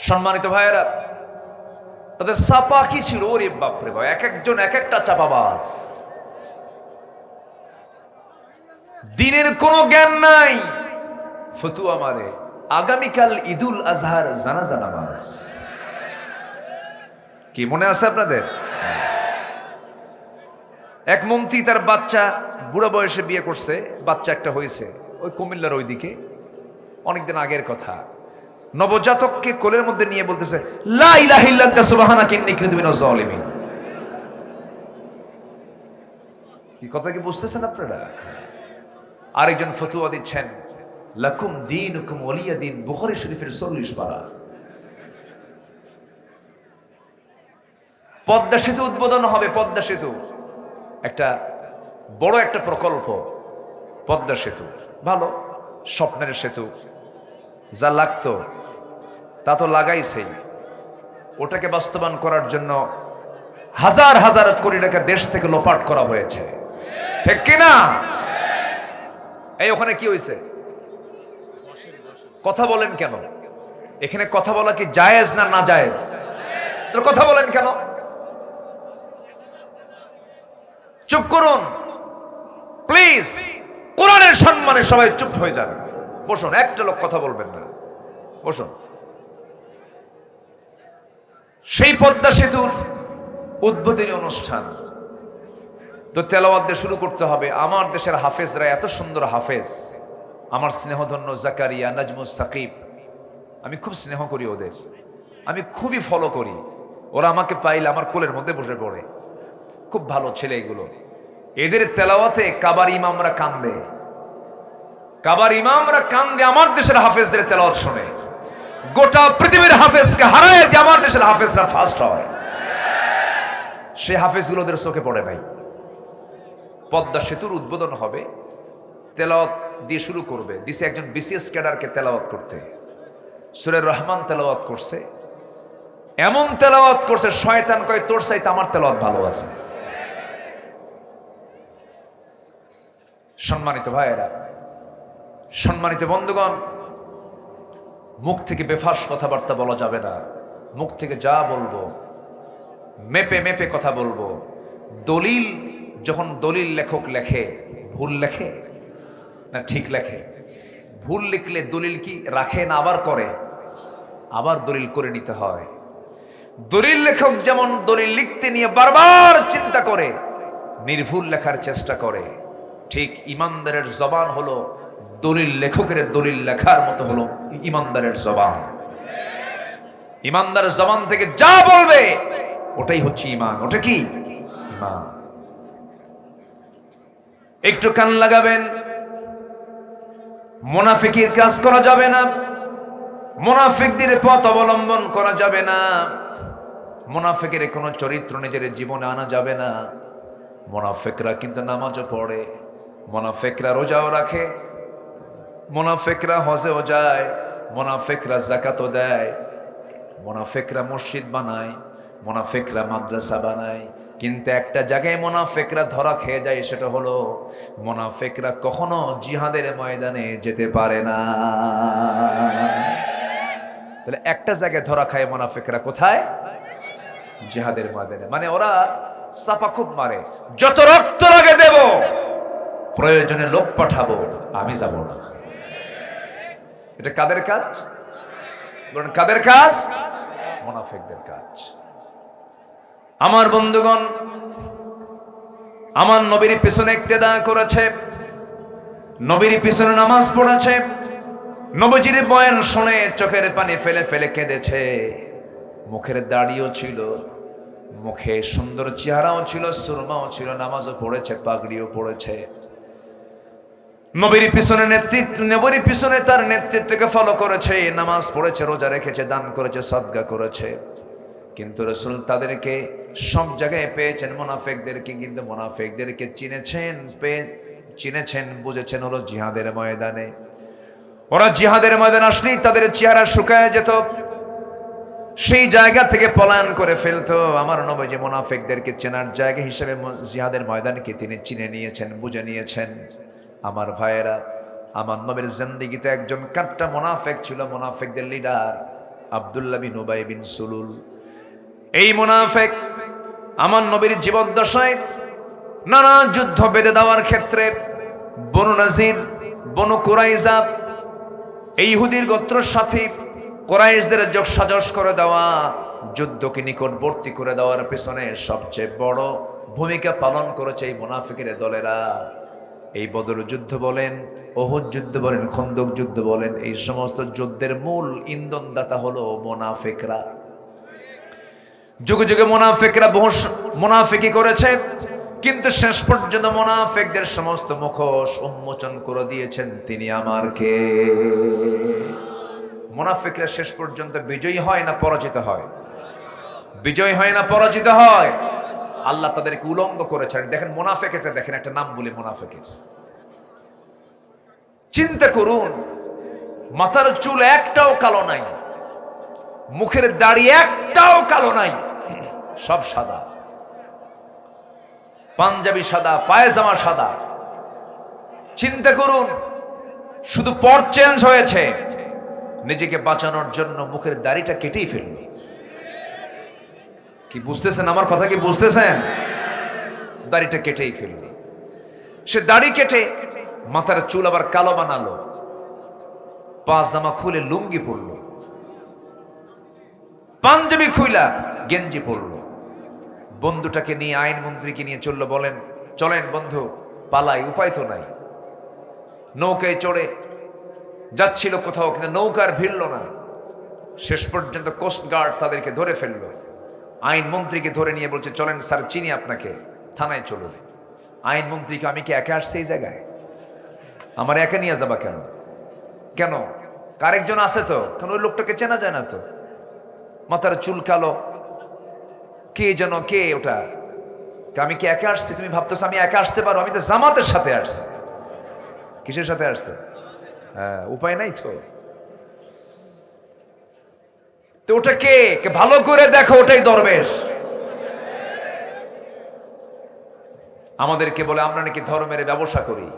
সম্মানিত ভাইয়েরা, তাদের চাপা কি ছিল? ওরে বাপরে ভাই, এক একজন এক একটা চাপাবাজ। দিনের কোনো জ্ঞান নাই। ফতুয়া মারে আগামীকাল ঈদুল আজহার জানাজা নামাজ। কি মনে আছে আপনাদের? এক মন্ত্রী তার বাচ্চা বুড়া বয়সে বিয়ে করছে, বাচ্চা একটা হয়েছে ওই কুমিল্লার ওইদিকে, অনেকদিন আগের কথা। নবজাতককে কোলের মধ্যে নিয়ে বলতেছে লা ইলাহা ইল্লা আনতা সুবহানাকা ইন্নী কুনতু মিনাজ জালিমিন। কি কথা কি বুঝতেছেন আপনারা? আরেকজন ফতোয়া দিচ্ছেন লাকুম দীনুকুম ওয়ালিয়া দীন, বুখারী শরীফের 40 পারা। পদ্মা সেতু উদ্বোধন হবে। পদ্মা সেতু একটা বড় একটা প্রকল্প। পদ্মা সেতু ভালো, স্বপ্নের সেতু, যা লাগতো তা তো লাগাইছেই। ওটাকে বাস্তবায়ন করার জন্য হাজার হাজার কোটি টাকা দেশ থেকে লোপাট করা হয়েছে, ঠিক কিনা? এই ওখানে কি হয়েছে? কথা বলেন কেন? এখানে কথা বলা কি জায়েজ না না জায়েজ? কথা বলেন কেন? চুপ করুন প্লিজ। কোরআনের সম্মানে সবাই চুপ হয়ে যান। বসুন, একটা লোক কথা বলবেন না, বসুন। সেই পদ্মা সেতুর উদ্বোধনী অনুষ্ঠান তো তেলাওয়াত দিয়ে শুরু করতে হবে। আমার দেশের হাফেজরা এত সুন্দর হাফেজ, আমার স্নেহধন্য জাকারিয়া, নাজমুস সাকিব, আমি খুব স্নেহ করি ওদের, আমি খুবই ফলো করি। ওরা আমাকে পাইলে আমার কোলের মধ্যে বসে পড়ে। খুব ভালো ছেলে এগুলো। এদের তেলাওয়াতে কাবার ইমামরা কান্দে, কাবার ইমামরা কান্দে আমার দেশের হাফেজদের তেলাওয়াত শুনে। গোটা পৃথিবীর হাফেজকে হারায় যে আমার দেশের হাফেজরা ফার্স্ট হয়। সে হাফেজগুলো ওদের চোখে পড়ে নাই। পদ্মা সেতুর উদ্বোধন হবে, তেলাওয়াত দিয়ে শুরু করবে। দিছে একজন বিসিএস ক্যাডারকে তেলাওয়াত করতে, সূরা রহমান তেলাওয়াত করছে। এমন তেলাওয়াত করছে শয়তান কয় তোর চাইতে আমার তেলাওয়াত ভালো আছে। সম্মানিত ভাইয়েরা, সম্মানিত বন্ধুগণ, মুখ থেকে বেফাস কথাবার্তা বলা যাবে না। মুখ থেকে যা বলবো মেপে মেপে কথা বলবো। দলিল যখন দলিল লেখক লেখে, ভুল লেখে না ঠিক লেখে? ভুল লিখলে দলিল কি রাখে না আবার করে? আবার দলিল করে নিতে হয়। দলিল লেখক যেমন দলিল লিখতে নিয়ে বারবার চিন্তা করে, নির্ভুল লেখার চেষ্টা করে, ঠিক ইমানদারের জবান হলো দলিল লেখকের দলিল লেখার মতো হলো ইমানদারের জবান। ইমানদারের জবান থেকে যা বলবে ওটাই হচ্ছে ঈমান। ওটা কি? ঈমান। একটু কান লাগাবেন, মুনাফিকের কাজ করা যাবে না, মুনাফিকদের পথ অবলম্বন করা যাবে না, মুনাফিকের কোনো চরিত্র নিজের জীবনে আনা যাবে না। মুনাফিকরা কিন্তু নামাজও পড়ে, মুনাফিকরা রোজাও রাখে, মুনাফিকরা হজেও যায়, মুনাফিকরা যাকাতও দেয়, মুনাফিকরা মসজিদ বানায়, মুনাফিকরা মাদ্রাসা বানায়। কিন্তু একটা জায়গায় মুনাফিকরা ধরা খেয়ে যায়, সেটা হলো মুনাফিকরা কখনো জিহাদের ময়দানে যেতে পারে না। তাহলে একটা জায়গায় ধরা খায় মুনাফিকরা, কোথায়? জিহাদের ময়দানে। মানে ওরা চাপা খুব মারে, যত রক্ত লাগে দেব, প্রয়োজনে লোক পাঠাবো, আমি যাব না। এটা কাদের কাজ? বলেন কাদের কাজ? মুনাফিকদের কাজ। আমার বন্ধুগণ, আমার নবীর পিছনে ইক্তেদা করেছে, নবীর পিছনে নামাজ পড়েছে, নবীজির বয়ান শুনে চোখের পানি ফেলে ফেলে কেঁদেছে। মুখের দাড়িও ছিল, মুখে সুন্দর চেহারাও ছিল, সুরমাও ছিল, নামাজও পড়েছে, পাগড়িও পড়েছে। নবীর পিছনে তার নেতৃত্বকে ফলো করেছে, নামাজ পড়েছে, রোজা রেখেছে, দান করেছে, সাদকা করেছে। কিন্তু রাসূল তাদেরকে সব জায়গায় পেয়েছেন, মুনাফিকদেরকে, কিন্তু মুনাফিকদেরকে চিনেছেন, বুঝেছেন হলো জিহাদের ময়দানে। ওরা জিহাদের ময়দানে আসলেই তাদের চেহারা শুকায় যেত, সেই জায়গা থেকে পলায়ন করে ফেলতো। আমার নবী মুনাফিকদেরকে চেনার জায়গা হিসেবে জিহাদের ময়দানকে তিনি চিনে নিয়েছেন, বুঝে নিয়েছেন। আমার ভাইয়েরা, আমার নবীর জিন্দেগিতে একজন কাট্টা মুনাফিক ছিল, মুনাফিকদের লিডার আব্দুল্লাহ বিন উবাই বিন সুলুল। এই মুনাফিক আমার নবীর জীবদ্দশায় নানা যুদ্ধ বেঁধে দেওয়ার ক্ষেত্রে বনু নাজির, বনু কুরাইজা, এই ইহুদির গোত্রের সাথে কুরাইশদের যোগসাজশ করে দেওয়া, যুদ্ধকে নিকটবর্তী করে দেওয়ার পেছনে সবচেয়ে বড় ভূমিকা পালন করেছে এই মুনাফিকের দলেরা। এই বদর যুদ্ধ বলেন, ওহুদ যুদ্ধ বলেন, খন্দক যুদ্ধ বলেন, এই সমস্ত যুদ্ধের মূল ইন্ধনদাতা হলো মুনাফিকরা। যুগে যুগে মুনাফিকরা বহু মুনাফিকি করেছে, কিন্তু শেষ পর্যন্ত মুনাফিকদের সমস্ত মুখোশ উন্মোচন করে দিয়েছেন তিনি আমার কে। মুনাফিকরা শেষ পর্যন্ত বিজয়ী হয় না পরাজিত হয়? বিজয় হয় না পরাজিত হয়? আল্লাহ তাদেরকে উলঙ্গ করেছেন। দেখেন মুনাফিক, একটা দেখেন, একটা নাম বলি মুনাফিকের। চিন্তা করুন, মাথার চুল একটাও কালো নাই, মুখের দাড়ি একটাও কালো নাই, সব সাদা, পাঞ্জাবি সাদা, পায়জামা সাদা। চিন্তা করুন, শুধু পট চেঞ্জ হয়েছে, নিজেকে বাঁচানোর জন্য মুখের দাড়িটা কেটেই ফেলল। কি বুঝতেছেন আমার কথা? কি বুঝতেছেন? দাড়িটা কেটেই ফেলল। সে দাড়ি কেটে মাথার চুল আবার কালো বানালো, পাজামা খুলে লুঙ্গি পরলো, পাঞ্জাবি খুইলা গেঞ্জি পরলো, বন্ধুটাকে নিয়ে, আইনমন্ত্রীকে নিয়ে চললো, বলেন চলেন বন্ধু পালাই, উপায় তো নাই। নৌকায় চড়ে যাচ্ছিল কোথাও, কিন্তু নৌকার ভিড়ল না। শেষ পর্যন্ত কোস্ট গার্ড তাদেরকে ধরে ফেললো। আইনমন্ত্রীকে ধরে নিয়ে বলছে, চলেন স্যার, চিনি আপনাকে, থানায় চলুন। আইনমন্ত্রীকে, আমি কি একা আসছি এই জায়গায়? আমার একা নিয়ে যাবা কেন? কেন, আরেকজন আছে তো? কারণ ওই লোকটাকে চেনা যায় না তো, মাথার চুল কালো, কে যেন, কে ওটা? আমি কি একা আসছি? তুমি ভাবতেছো আমি একা আসতে পারো? আমি তো জামাতের সাথে আসছি। কিসের সাথে আসছে? হ্যাঁ, উপায় নাই তো। তো ওটা কে? ভালো করে দেখো, ওটাই দরবেশ। আমাদেরকে বলে আমরা নাকি ধর্মের ব্যবসা করি।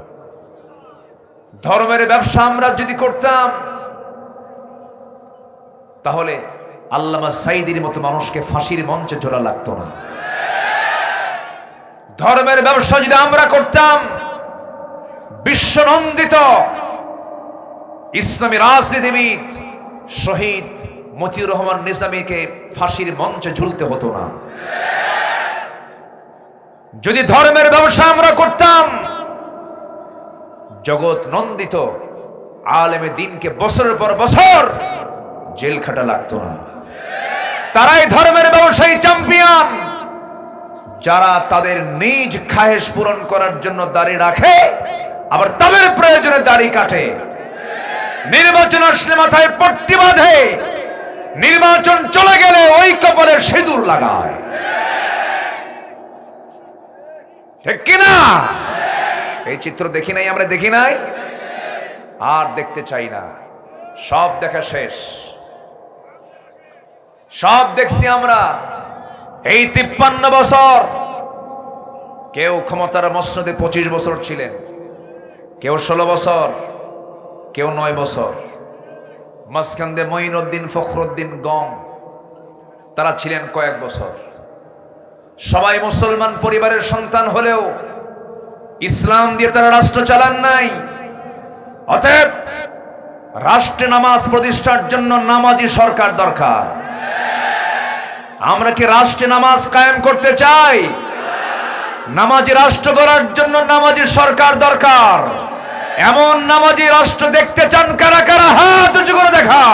ধর্মের ব্যবসা আমরা যদি করতাম, তাহলে আল্লামা সাইদির মতো মানুষকে ফাঁসির মঞ্চে চড়া লাগতো না। ধর্মের ব্যবসা যদি আমরা করতাম, বিশ্বনন্দিত ইসলামী রাজনীতিবিদ শহীদ মতিউর রহমান নিজামীকে ফাঁসির মঞ্চে ঝুলতে হতো না। যদি ধর্মের ব্যবসা আমরা করতাম, জগৎ নন্দিত আলেমে দ্বীনকে বছরের পর বছর জেল খাটা লাগতো না। তারাই ধর্মের ব্যবসায়ী চ্যাম্পিয়ন, যারা তাদের নিজ খায়েশ পূরণ করার জন্য দাড়ি রাখে, আবার তাদের প্রয়োজনে দাড়ি কাটে। নির্বাচন আসলে মাথায় পট্টি বাঁধে, নির্বাচন চলে গেলে ওই কপালে সিঁদুর লাগায়। ঠিক কিনা? এই চিত্র দেখি নাই আমরা? দেখি নাই, আর দেখতে চাই না। সব দেখা শেষ, সব দেখছি আমরা। এই 53 বছর, কেউ ক্ষমতার মসনদে 25 বছর ছিলেন, কেউ 16 বছর, কেউ 9 বছর। মাঝখানে মঈনুদ্দিন, ফখরুদ্দিন গম, তারা ছিলেন কয়েক বছর। সবাই মুসলমান পরিবারের সন্তান হলেও ইসলাম দিয়ে তারা রাষ্ট্র চালান নাই। অতএব রাষ্ট্রে নামাজ প্রতিষ্ঠার জন্য নামাজি সরকার দরকার। আমরা কি রাষ্ট্রে নামাজ কায়েম করতে চাই? নামাজি রাষ্ট্র গড়ার জন্য নামাজি সরকার দরকার। এমন নামাজি রাষ্ট্র দেখতে চান কারা কারা? হাত উঁচু করে দেখা।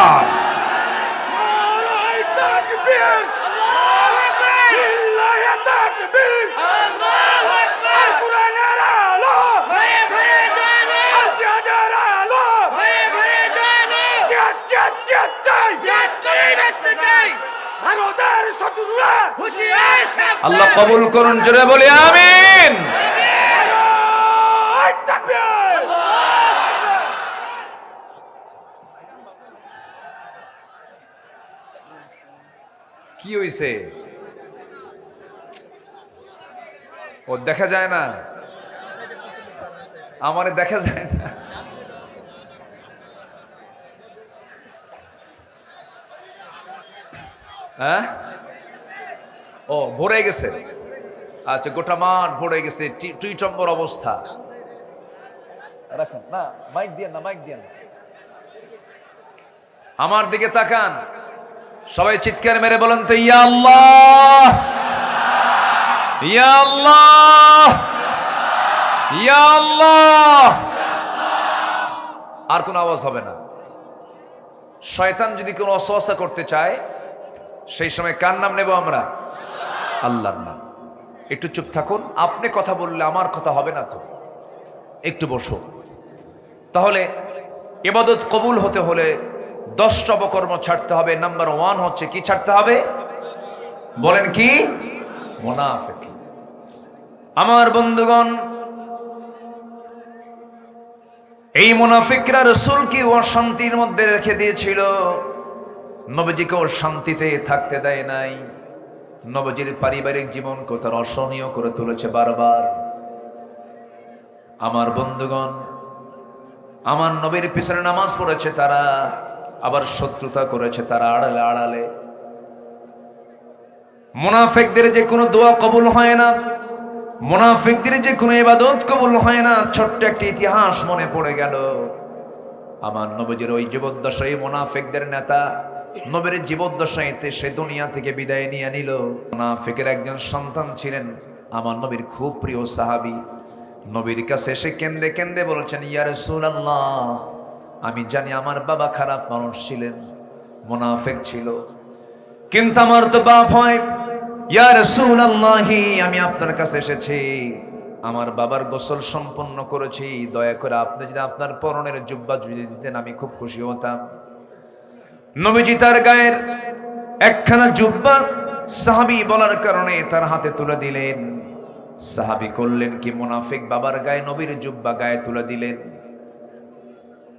আল্লাহ কবুল করুন, জোরে বলি আমিন। কি হইছে? ও দেখা যায় না, আমারে দেখা যায় না। হ্যাঁ, ও ভরে গেছে। আচ্ছা, গোটা মাঠ ভরে গেছে, টুইটম্বর অবস্থা। রাখেন না, মাইক দিয়ে না, মাইক দিয়ে না। আমার দিকে তাকান, সবাই চিৎকার মেরে বলেন তো, ইয়া আল্লাহ, ইয়া আল্লাহ, ইয়া আল্লাহ। আর কোন আওয়াজ হবে না। শয়তান যদি কোনো অসওয়াসা করতে চায়, সেই সময় কার নাম নেব আমরা? আল্লাহর নাম। একটু চুপ থাকুন, আপনি কথা বললে আমার কথা হবে না তো, একটু বসো। তাহলে ইবাদত কবুল হতে হলে 10টা অপকর্ম ছাড়তে হবে। নাম্বার 1 হচ্ছে কি ছাড়তে হবে? বলেন কি? মুনাফিকি। আমার বন্ধুগণ, এই মুনাফিকরা রাসূলকে অশান্তির মধ্যে রেখে দিয়েছিল, নবীজিকেও শান্তিতে থাকতে দেয় নাই। নবীজির পারিবারিক জীবনকে তারা অসহনীয় করে তুলেছে বারবার। আমার বন্ধুগণ, আমার নবীর পিছনে নামাজ পড়েছে তারা, আবার শত্রুতা করেছে তারা আড়ালে আড়ালে। মুনাফিকদের যে কোনো দোয়া কবুল হয় না, মুনাফিকদের যে কোনো ইবাদত কবুল হয় না। ছোট্ট একটা ইতিহাস মনে পড়ে গেল। আমার নবীজির ওই জীবদ্দশায় মুনাফিকদের নেতা নবীর জীবদ্দশাইতে সে দুনিয়া থেকে বিদায় নিয়ে নিল। মুনাফিকের একজন সন্তান ছিলেন আমার নবীর খুব প্রিয় সাহাবী। নবীর কাছে এসে কেন্দে কেন্দে বলছেন, ইয়া রাসূলুল্লাহ, আমি জানি আমার বাবা খারাপ মানুষ ছিলেন, মুনাফিক ছিল, কিন্তু আমার তো বাপ হয়। ইয়া রাসূলুল্লাহ, আমি আপনার কাছে এসেছি, আমার বাবার গোসল সম্পন্ন করেছি, দয়া করে আপনি যদি আপনার পরনের জুব্বা যদি দিতেন আমি খুব খুশি হতাম। নবীজি তার গায়ের একখানা জুব্বা সাহাবী বলার কারণে তার হাতে তুলে দিলেন। সাহাবী করলেন কি, মুনাফিক বাবার গায়ে নবীর জুব্বা গায়ে তুলে দিলেন।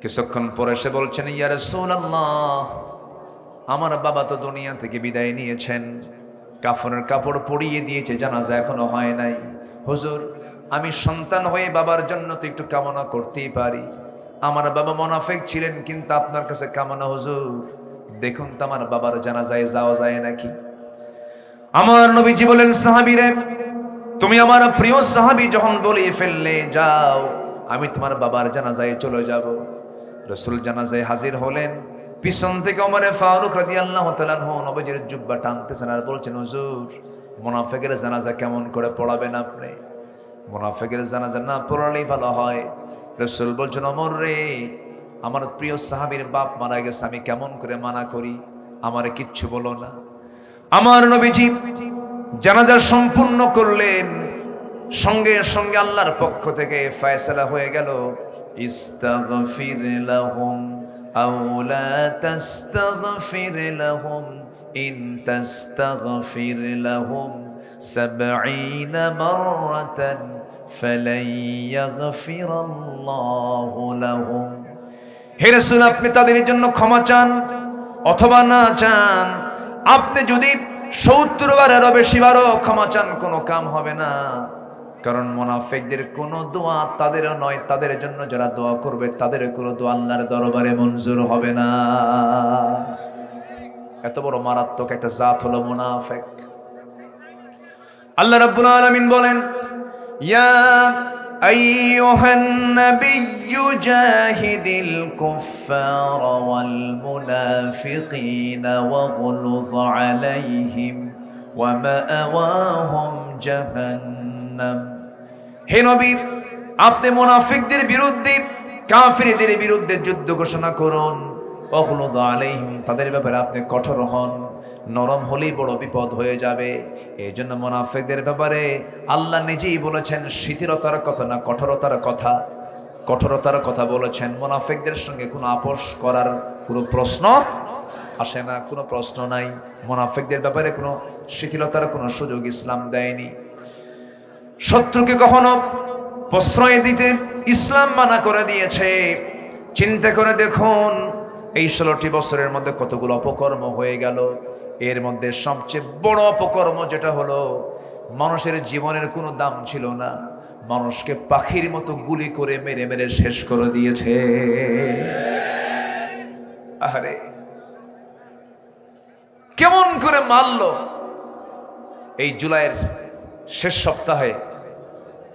কিছুক্ষণ পরে সে বলছেন, ইয়া রাসূলুল্লাহ, আমার বাবা তো দুনিয়া থেকে বিদায় নিয়েছেন, কাফনের কাপড় পরিয়ে দিয়েছে, জানাজা এখনো হয় নাই। হুজুর, আমি সন্তান হয়ে বাবার জন্য তো একটু কামনা করতেই পারি। আমার বাবা মুনাফিক ছিলেন, কিন্তু আপনার কাছে কামনা হুজুর, দেখুন তো আমার বাবার জানাজায় যাওয়া যায় নাকি। আমার নবীজি বলেন, সাহাবীরে, তুমি আমার প্রিয় সাহাবী যখন বলে ফেললে, যাও, আমি তোমার বাবার জানাজায় চলে যাব। রাসূল জানাজায় হাজির হলেন। পিছন থেকে ওমর ফারুক রাদিয়াল্লাহু তাআলা আনহু নবীজির জুব্বা টানতেছেন আর বলছেন, হুজুর, মুনাফিকের জানাজা কেমন করে পড়াবেন আপনি? মুনাফিকের জানাজা না পড়ালেই ভালো হয়। রাসূল বলছেন, ওমর রে, আমার প্রিয় সাহাবীর বাপ মারা গেছে, আমি কেমন করে মানা করি, আমারে কিচ্ছু বলো না। আমার নবীজি জানাজা সম্পূর্ণ করলেন, সঙ্গে সঙ্গে আল্লাহর পক্ষ থেকে ফয়সালা হয়ে গেল, ইস্তাগফির লাহুম আও লা তাস্তাগফির লাহুম ইন তাস্তাগফির লাহুম ৭০ মাররাতান ফালান ইয়াগফিরাল্লাহু লাহুম। হে রাসূল, আপনি তাদের জন্য ক্ষমা চান অথবা না চান, আপনি যদি ৭০ বারেরও বেশি বারও ক্ষমা চান, কোনো কাম হবে না। কারণ মুনাফিকদের কোনো দোয়া তাদেরও নয়, তাদের জন্য যারা দোয়া করবে তাদের কোনো দোয়া আল্লাহর দরবারে মঞ্জুর হবে না। এত বড় মারাত্মক একটা জাত হলো মুনাফিক। আল্লাহ রাব্বুল আলামিন বলেন, ইয়া আইয়ুহান নাবিয়্যু জাহিদিল কুফফারা ওয়াল মুনাফিকিনা ওয়াগলুয আলাইহিম ওয়া মাআওয়াহুম জাহান্নাম। হে নবী, আপনি মুনাফিকদের বিরুদ্ধে কাফিরদের বিরুদ্ধে যুদ্ধ ঘোষণা করুন। ওয়াগলুদ আলাইহিম, তাদের ব্যাপারে আপনি কঠোর হন। নরম হলেই বড় বিপদ হয়ে যাবে। এই জন্য মুনাফিকদের ব্যাপারে আল্লাহ নিজেই বলেছেন শিথিলতার কথা না কঠোরতার কথা। কঠোরতার কথা বলেছেন। মুনাফিকদের সঙ্গে কোনো আপোষ করার কোনো প্রশ্ন আসে না, কোনো প্রশ্ন নাই। মুনাফিকদের ব্যাপারে কোনো শিথিলতার কোনো সুযোগ ইসলাম দেয়নি। শত্রুকে কখনো প্রশ্রয় দিতে ইসলাম মানা করে দিয়েছে। চিন্তা করে দেখুন এই 16টি বছরের মধ্যে কতগুলো অপকর্ম হয়ে গেল। এর মধ্যে সবচেয়ে বড় অপকর্ম যেটা হলো, মানুষের জীবনের কোনো দাম ছিল না, মানুষকে পাখির মতো গুলি করে মেরে মেরে শেষ করে দিয়েছে। আরে কেমন করে মারল! এই জুলাইয়ের শেষ সপ্তাহে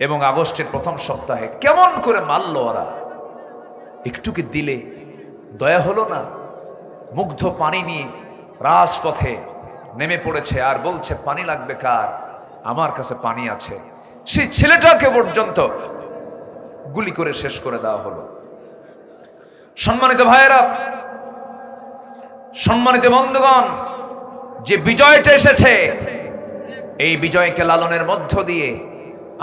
এবং আগস্টের প্রথম সপ্তাহে কেমন করে মারল ওরা! একটু কি দিলে দয়া হলো না? মুগ্ধ পানি নিয়ে রাজপথে নেমে পড়েছে আর বলছে পানি লাগবে কার? আমার কাছে পানি আছে। সেই ছেলেটাকে পর্যন্ত গুলি করে শেষ করে দেওয়া হলো। সম্মানিত ভাইয়েরা, সম্মানিত বন্ধুগণ, যে বিজয়টা এসেছে, এই বিজয়কে লালনের মধ্য দিয়ে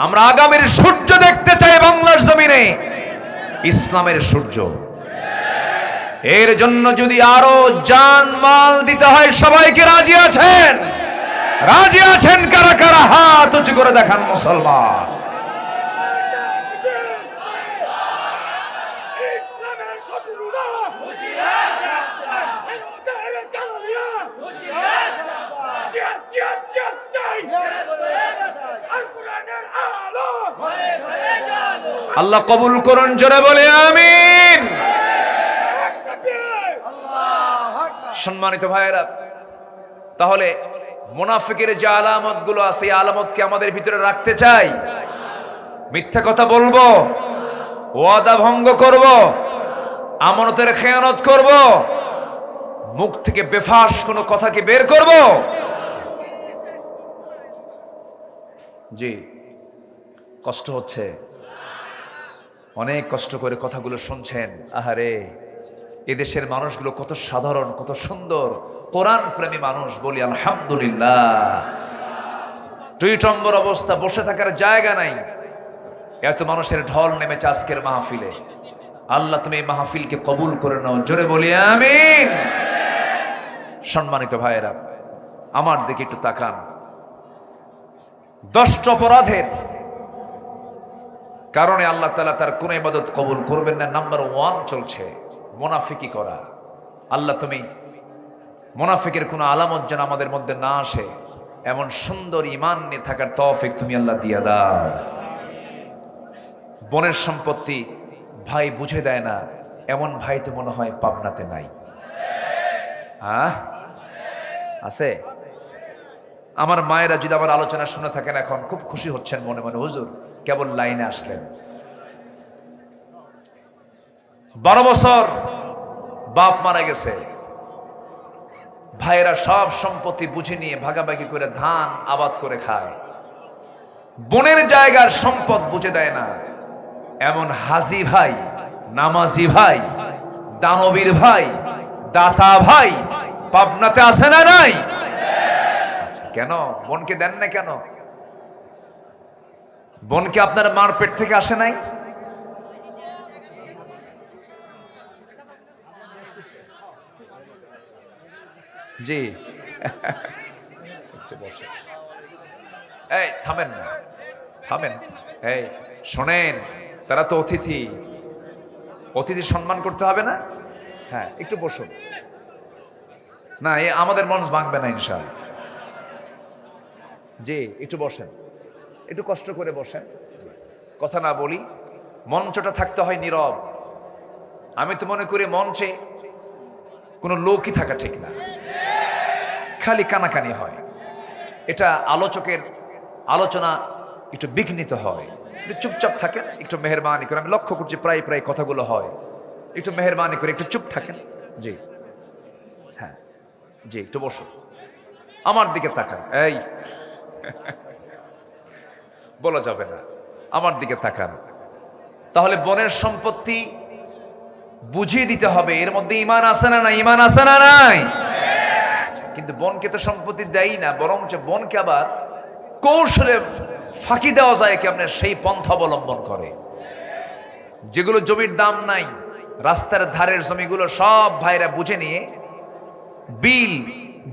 আমরা আগামীর সূর্য দেখতে চাই বাংলার জমিনে, ইসলামের সূর্য। এর জন্য যদি আরো জান মাল দিতে হয়, সবাইকে রাজি আছেন? রাজি আছেন কারা কারা? হাত উঁচু করে দেখান মুসলমান। আল্লাহ কবুল করুন, জোরে বলে আমিন। সম্মানিত ভাইয়েরা, তাহলে মুনাফিকের যে আলামত গুলো আছে, এই আলামতকে আমাদের ভিতরে রাখতে চাই। মিথ্যা কথা বলবো, ওয়াদা ভঙ্গ করব, আমানতের খেয়ানত করব, মুখ থেকে বেফাস কোনো কথাকে বের করব। জি, কষ্ট হচ্ছে, অনেক কষ্ট করে কথাগুলো শুনছেন। আহারে, এদেশের মানুষগুলো কত সাধারণ, কত সুন্দর, কোরআন প্রেমী মানুষ। বলি আলহামদুলিল্লাহ। টুইটম্বর অবস্থা, বসে থাকার জায়গা নাই। এত মানুষের ঢল নেমেছে আজকের মাহফিলে। আল্লাহ তুমি এই মাহফিলকে কবুল করে নাও, জোরে বলি আমিন। সম্মানিত ভাইয়েরা, আমার দিকে একটু তাকান। 10টা অপরাধের কারণে আল্লাহ তাআলা তার কোন ইবাদত কবুল করবেন না। নাম্বার 1 চলছে মুনাফিকি করা। আল্লাহ তুমি মুনাফিকের কোনো আলামত যেন আমাদের মধ্যে না আসে, এমন সুন্দর ঈমান নিয়ে থাকার তৌফিক তুমি আল্লাহ দিয়া দাও। বোনের সম্পত্তি ভাই বুঝে দেয় না, এমন ভাই তো মনে হয় পাবনাতে নাই। হ্যাঁ, আছে? আমার মায়েরা যদি আমার আলোচনা শুনে থাকেন, এখন খুব খুশি হচ্ছেন মনে মনে, হুজুর কেবল লাইনে আসলেন। 12 বছর বাপ মারা গেছে, ভাইয়েরা সব সম্পত্তি বুঝে নিয়ে ভাগাভাগি করে ধান আবাদ করে খায়। বোনের জায়গার সম্পদ বুঝে দেয় না, এমন হাজি ভাই, নামাজি ভাই, দানবীর ভাই, দাতা ভাই পাবনাতে আছে না নাই? কেন বোনকে দেন না? কেন বোনকে আপনার মার পেট থেকে আসে নাই? জি, এই থামেন না, থামেন। এই শোনেন, তারা তো অতিথি, অতিথি সম্মান করতে হবে না? হ্যাঁ, একটু বসুন না, এ আমাদের মন ভাঙবে না ইনশাআল্লাহ। জি, একটু বসেন, একটু কষ্ট করে বসেন, কথা না বলি। মঞ্চটা থাকতে হয় নীরব। আমি তো মনে করি মঞ্চে কোনো লোকই থাকা ঠিক না, খালি কানাকানি হয়। এটা আলোচকের আলোচনা একটু বিঘ্নিত হয়। একটু চুপচাপ থাকেন, একটু মেহেরবানি করে। আমি লক্ষ্য করছি প্রায় প্রায় কথাগুলো হয়। একটু মেহেরবানি করে একটু চুপ থাকেন। জি, হ্যাঁ, জি, একটু বসুন, আমার দিকে তাকান। এই বলা যাবে না, আমার দিকে তাকান। তাহলে বোনের সম্পত্তি বুঝিয়ে দিতে হবে এর মধ্যে ঈমান আছে না নাই, ঈমান আছে না নাই। কিন্তু বোনকে তো সম্পত্তি দেয় না, বরঞ্চ বোনকে আবার কৌশলে ফাঁকি দেওয়া যায় কেমনে, সেই পন্থা অবলম্বন করে। যেগুলো জমির দাম নাই, রাস্তার ধারের জমিগুলো সব ভাইরা বুঝে নিয়ে বিল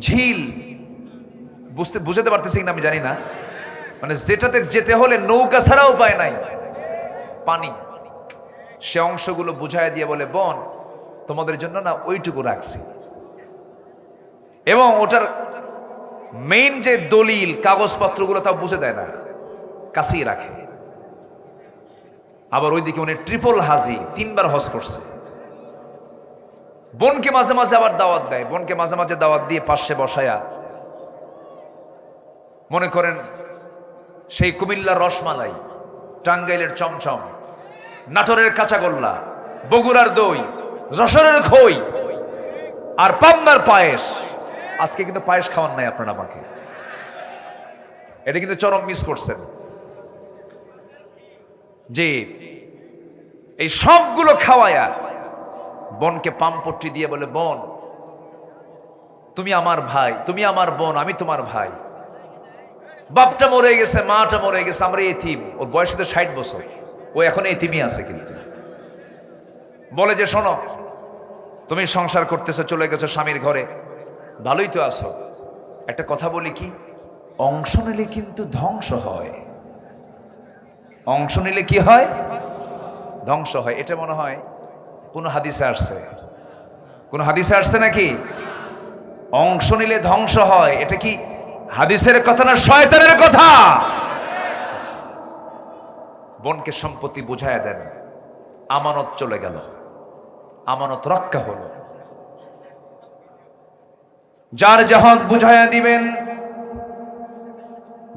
ঝিল বুঝাতে পারতেছি কিনা আমি জানি না, মানে যেটাতে যেতে হলে নৌকা ছাড়া উপায় নাই, পানি, সে অংশগুলো বুঝায় দিয়ে বলে বোন তোমাদের জন্য না ওইটুকু রাখছি। এবং ওটার মেইন যে দলিল কাগজপত্রগুলো তা বুঝে দেয় না, কাছেই রাখে। আবার ওইদিকে উনি ট্রিপল হাজি, 3 বার হজ করছে। বোনকে মাঝে মাঝে আবার দাওয়াত দেয়, বোনকে মাঝে মাঝে দাওয়াত দিয়ে পাশে বসায়া, মনে করেন সেই কুমিল্লার রসমালাই, টাঙ্গাইলের চমচম, নাটোরের কাঁচাগোল্লা, বগুড়ার দই, যশোরের খই আর পাবনার পায়েস। আজকে কিন্তু পায়েস খাওয়ান নাই আপনারা আমাকে, এটা কিন্তু চরম মিস করছেন। যে এই সবগুলো খাওয়ায়া বোনকে পামপট্টি দিয়ে বলে বোন তুমি আমার ভাই, তুমি আমার বোন, আমি তোমার ভাই। বাপটা মরে গেছে, মাটা মরে গেছে, আমরা এতিম। ওর বয়স তো 60 বছর, ও এখন এতিমই আছে। কিন্তু বলে যে শোনো তুমি সংসার করতেছো, চলে গেছো স্বামীর ঘরে, ভালোই তো আছো, একটা কথা বলি কি, অংশ নিলে কিন্তু ধ্বংস হয়। অংশ নিলে কি হয়? ধ্বংস হয়। এটা মনে হয় কোন হাদিসে আসছে, কোন হাদিসে আসছে নাকি? অংশ নিলে ধ্বংস হয়, এটা কি হাদিসের কথা না শয়তানের কথা? বোনকে সম্পত্তি বুঝায়া দেন, আমানত চলে গেল, আমানত রক্ষা হলো। যার যা হক বুঝায়া দিবেন,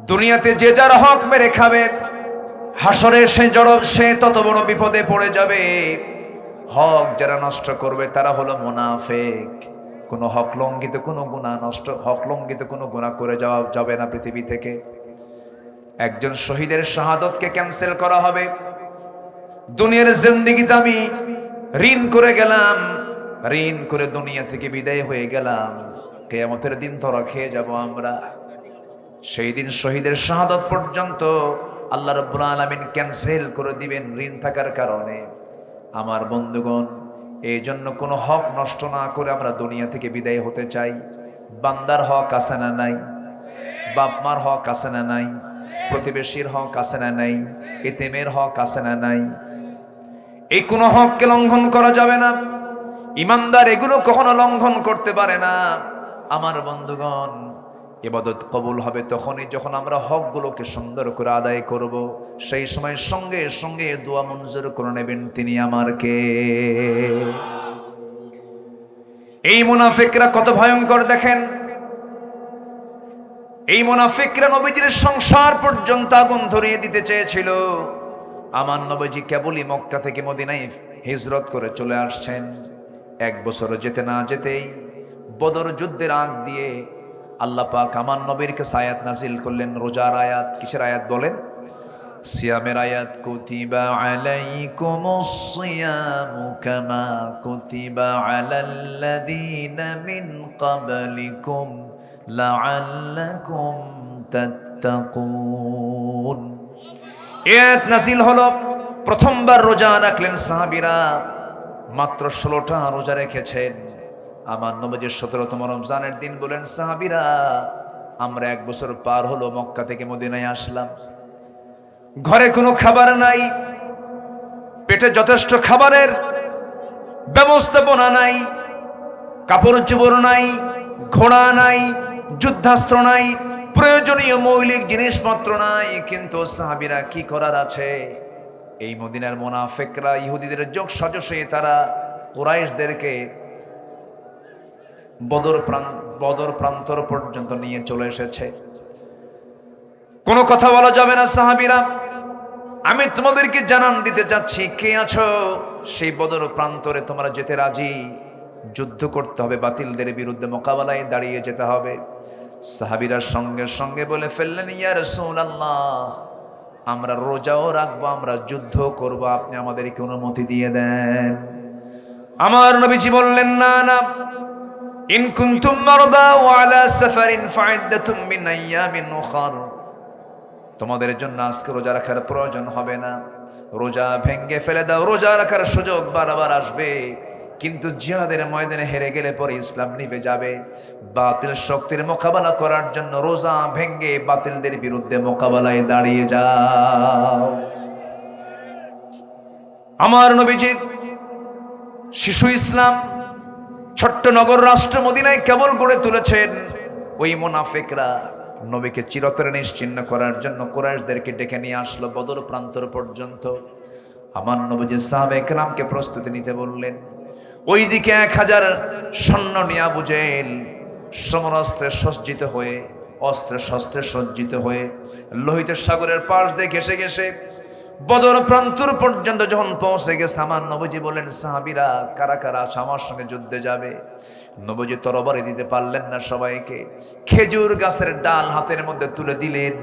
দুনিয়াতে যে যার হক মেরে খাবে, হাসরে সে তত বড় বিপদে পড়ে যাবে। হক যারা নষ্ট করবে তারা হলো মুনাফিক। কোনো হক লঙ্ঘিত, কোনো গুনাহ নষ্ট, হক লঙ্ঘিত কোনো গুনাহ করে যাওয়া যাবে না পৃথিবী থেকে। একজন শহীদের শাহাদতকে ক্যান্সেল করা হবে। দুনিয়ার জিন্দেগিতে আমি ঋণ করে গেলাম, ঋণ করে দুনিয়া থেকে বিদায় হয়ে গেলাম, কিয়ামতের দিন ধরা খেয়ে যাব আমরা। সেই দিন শহীদের শাহাদত পর্যন্ত আল্লাহ রাব্বুল আলামিন ক্যান্সেল করে দিবেন ঋণ থাকার কারণে। আমার বন্ধুগণ, এই জন্য কোনো হক নষ্ট না করে আমরা দুনিয়া থেকে বিদায় হতে চাই। বান্দার হক আছে না নাই? বাপ মার হক আছে না নাই? প্রতিবেশীর হক আছে না নাই? এতিমের হক আছে না নাই? এই কোনো হককে লঙ্ঘন করা যাবে না। ইমানদার এগুলো কখনো লঙ্ঘন করতে পারে না। আমার বন্ধুগণ, ইবাদত কবুল হবে তখনই যখন আমরা হকগুলোকে সুন্দর করে আদায় করব। সেই সময় সঙ্গে সঙ্গে দোয়া মঞ্জুর করে নেবেন তিনি আমার কে। এই মুনাফিকরা কত ভয়ঙ্কর দেখেন। এই মুনাফিকরা নবীজির সংসার পর্যন্ত আগুন ধরিয়ে দিতে চেয়েছিল। আমার নবীজি কেবলই মক্কা থেকে মদিনায় হিজরত করে চলে আসছেন। 1 বছর যেতে না যেতেই বদর যুদ্ধের আগ দিয়ে আল্লাহ পাক আমার নবীর কাছে আয়াত নাজিল করলেন, রোজার আয়াত। কিসের আয়াত বলেন? সিয়ামের আয়াত। কুতিবা আলাইকুমুস সিয়ামু কামা কুতিবা আলাল্লাযীনা মিন ক্বাবলিকুম লাআল্লাকুম তাত্তাকুন। আয়াত নাজিল হলো, প্রথমবার রোজা রাখলেন সাহাবীরা। মাত্র 16টা রোজা রেখেছেন। আমার নবীজির 17তম রমজানের দিন বলেন, সাহাবীরা আমরা 1 বছর পার হলো মক্কা থেকে মদিনায় আসলাম, ঘরে কোনো খাবার নাই, পেটে যথেষ্ট খাবারের ব্যবস্থাপনা নাই, কাপড় চোপড় নাই, ঘোড়া নাই, যুদ্ধাস্ত্র নাই, প্রয়োজনীয় মৌলিক জিনিসপত্র নাই। কিন্তু সাহাবীরা কি করার আছে? এই মদিনার মুনাফিকরা ইহুদিদের যোগ সাজশে তারা কুরাইশদেরকে বদর প্রান্তর পর্যন্ত নিয়ে চলে এসেছে। কোনো কথা বলা যাবে না। সাহাবীরা, আমি তোমাদেরকে জানান দিতে চাচ্ছি, কে আছো সেই বদর প্রান্তরে তোমরা যেতে রাজি? যুদ্ধ করতে হবে, বাতিলদের বিরুদ্ধে মোকাবেলায় দাঁড়িয়ে যেতে হবে। সাহাবীরা সঙ্গে সঙ্গে বলে ফেললেন, ইয়া রাসূলুল্লাহ, আমরা রোজাও রাখবো, আমরা যুদ্ধ করব, আপনি আমাদেরকে অনুমতি দিয়ে দেন। আমার নবীজি বললেন, না না, ইন কুনতুম মারদা ওয়া আলা সাফারিন ফাইদ্দাতুম মিন আইয়ামিন উখার, তোমাদের জন্য আজকে রোজা রাখার প্রয়োজন হবে না, রোজা ভেঙ্গে ফেলে দাও, রোজা রাখার সুযোগ বারবার আসবে, কিন্তু জিহাদের ময়দানে হেরে গেলে পরে ইসলাম নিভে যাবে। বাতিল শক্তির মোকাবেলা করার জন্য রোজা ভেঙ্গে বাতিলদের বিরুদ্ধে মোকাবেলায় দাঁড়িয়ে যাও। আমার নবীজি শিশু ইসলাম ছোট্ট নগর রাষ্ট্র মদিনায় কেবল গড়ে তুলেছেন। ওই মুনাফিকরা নবীকে চিরতরে নিশ্চিহ্ন করার জন্য কুরাইশদেরকে ডেকে নিয়ে আসলো বদর প্রান্তর পর্যন্ত। আমার নবীজি সাহাবায়ে কেরামকে প্রস্তুতি নিতে বললেন। ওইদিকে 1000 সৈন্য নিয়ে আবু জেহেল সমরাস্ত্রে সজ্জিত হয়ে, অস্ত্রে শস্ত্রে সজ্জিত হয়ে লোহিত সাগরের পাশ দিয়ে ঘেসে ঘেসে বদর প্রান্তর পর্যন্ত যখন পৌঁছে গেছে, আমার নবীজি বললেন, সাহাবীরা কারা কারা আমার সঙ্গে যুদ্ধে যাবে? নবীজি তরবারি দিতে পারলেন না সবাইকে, খেজুর গাছের ডাল হাতের মধ্যে তুলে দিলেন।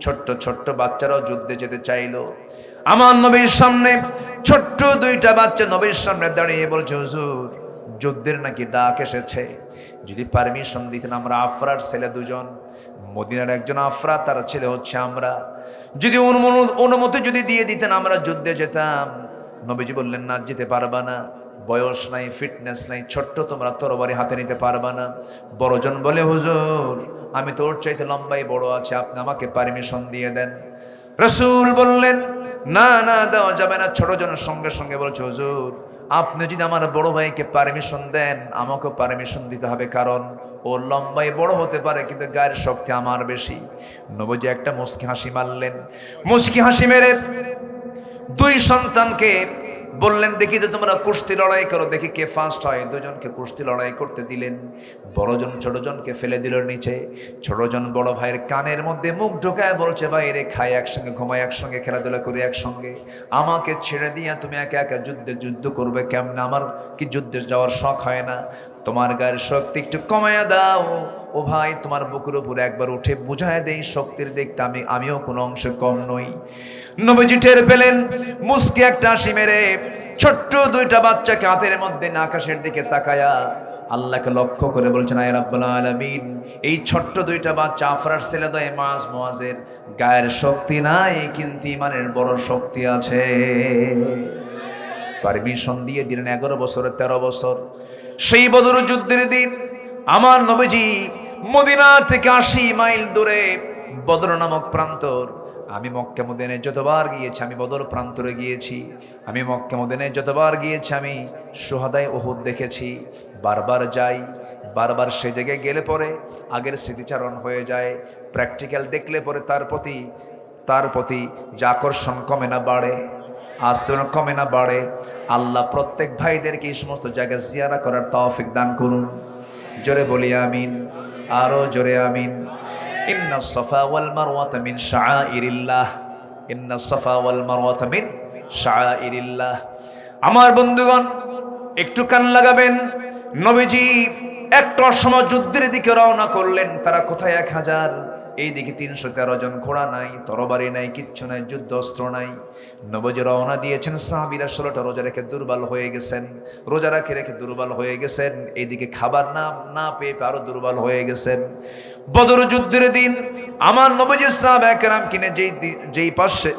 ছোট্ট ছোট্ট বাচ্চারাও যুদ্ধে যেতে চাইলো। আমার নবীর সামনে ছোট্ট 2টা বাচ্চা নবীর সামনে দাঁড়িয়ে বলছে, হুজুর যুদ্ধের নাকি ডাক এসেছে, যদি পারমিশন দিতেন, আমরা আফরার ছেলে 2জন, মদিনার একজন আফরা, তার ছেলে হচ্ছে আমরা, যদি অনুমতি যদি দিয়ে দিতেন আমরা যুদ্ধে যেতাম। নবীজি বললেন, না, যেতে পারবা না, বয়স নাই, ফিটনেস নাই, ছোট্ট তোমরা তরবারি হাতে নিতে পারবা না। বড়জন বলে, হুজুর আমি তো ওর চাইতে লম্বাই বড় আছে, আপনি আমাকে পারমিশন দিয়ে দেন। রাসূল বললেন, না না, দেওয়া যাবে না। ছোটজন সঙ্গে সঙ্গে বলছে, হুজুর আপনি যদি আমার বড় ভাইকে পারমিশন দেন, আমাকেও পারমিশন দিতে হবে, কারণ ও লম্বাই বড় হতে পারে কিন্তু গায়ের শক্তি আমার বেশি। নবীজি একটা মুচকি হাসি মারলেন। মুচকি হাসি মেরে 2 সন্তানকে বললেন, দেখি তো তোমরা কুস্তি লড়াই করো, দেখি কে ফার্স্ট হয়। 2জনকে কুস্তি লড়াই করতে দিলেন। বড়জন ছোটজনকে ফেলে দিল নিচে। ছোটজন বড় ভাইয়ের কানের মধ্যে মুখ ঢোকায় বলছে, ভাই রে, খাই একসঙ্গে, ঘুমাই একসঙ্গে, খেলাধুলা করি একসঙ্গে, আমাকে ছেড়ে দিয়ে তুমি একা একা যুদ্ধ করবে কেমনে? আমার কি যুদ্ধে যাওয়ার শখ হয় না? তোমার গায়ের শক্তি একটু কমায়া দাও। ও ভাই, তোমার বুকের উপরে একবার উঠে বুঝায় দেই শক্তির দেখতে আমিও কোনো অংশে কম নই। নবীজি টের পেলেন, মুস্কি একটা হাসি মেরে ছোট্ট 2টা বাচ্চাকে হাতের মধ্যে আকাশের দিকে তাকায়া আল্লাহকে লক্ষ্য করে বলছেন, আয় রাব্বুল আলামিন, এই ছোট্ট 2টা বাচ্চা আফরার ছেলে দয় মুআজের গায়ের শক্তি নাই, কিন্তু ইমানের বড় শক্তি আছে। পারমিশন দিয়ে দিলেন। 11 বছর 13 বছর সেই বদর যুদ্ধের দিন আমার নবীজি মদিনা থেকে 80 মাইল দূরে বদর নামক প্রান্তর। আমি মক্কা মদিনায় যতবার গিয়েছি, আমি বদর প্রান্তরে গিয়েছি, আমি মক্কা মদিনায় যতবার গিয়েছি, আমি শুহাদায়ে উহুদ দেখেছি। বারবার যাই, বারবার সে জায়গায় গেলে পরে আগের স্মৃতিচারণ হয়ে যায়। প্র্যাকটিক্যাল দেখলে পরে তার প্রতি যে আকর্ষণ কমে না বাড়ে, আসতে কমে না বাড়ে। আল্লাহ প্রত্যেক ভাইদেরকে এই সমস্ত জায়গায় জিয়ারা করার তৌফিক দান করুন। জোরে বলি আমিন, আরো জোরে আমিন। ইন্নাস সাফা ওয়াল মারওয়াতা মিন শাআইরিল্লাহ, ইন্নাস সাফা ওয়াল মারওয়াতা মিন শাআইরিল্লাহ। আমার বন্ধুগণ, একটু কান লাগাবেন। নবীজি একটা সময় যুদ্ধের দিকে রওনা করলেন। তারা কোথায়? 1000, এইদিকে 313 জন, ঘোড়া নাই, তরবারি নাই, কিচ্ছু নাই, যুদ্ধ অস্ত্র নাই। নবীজি রওনা দিয়েছেন। সাহাবীরা 16টা রোজা রেখে দুর্বল হয়ে গেছেন, রোজা রেখে দুর্বল হয়ে গেছেন। এইদিকে খাবার না পেয়ে আরো দুর্বল হয়ে গেছেন। বদর যুদ্ধের দিন আমার নবীজি সাহাবায়ে কেরাম কিনে যেই পাশে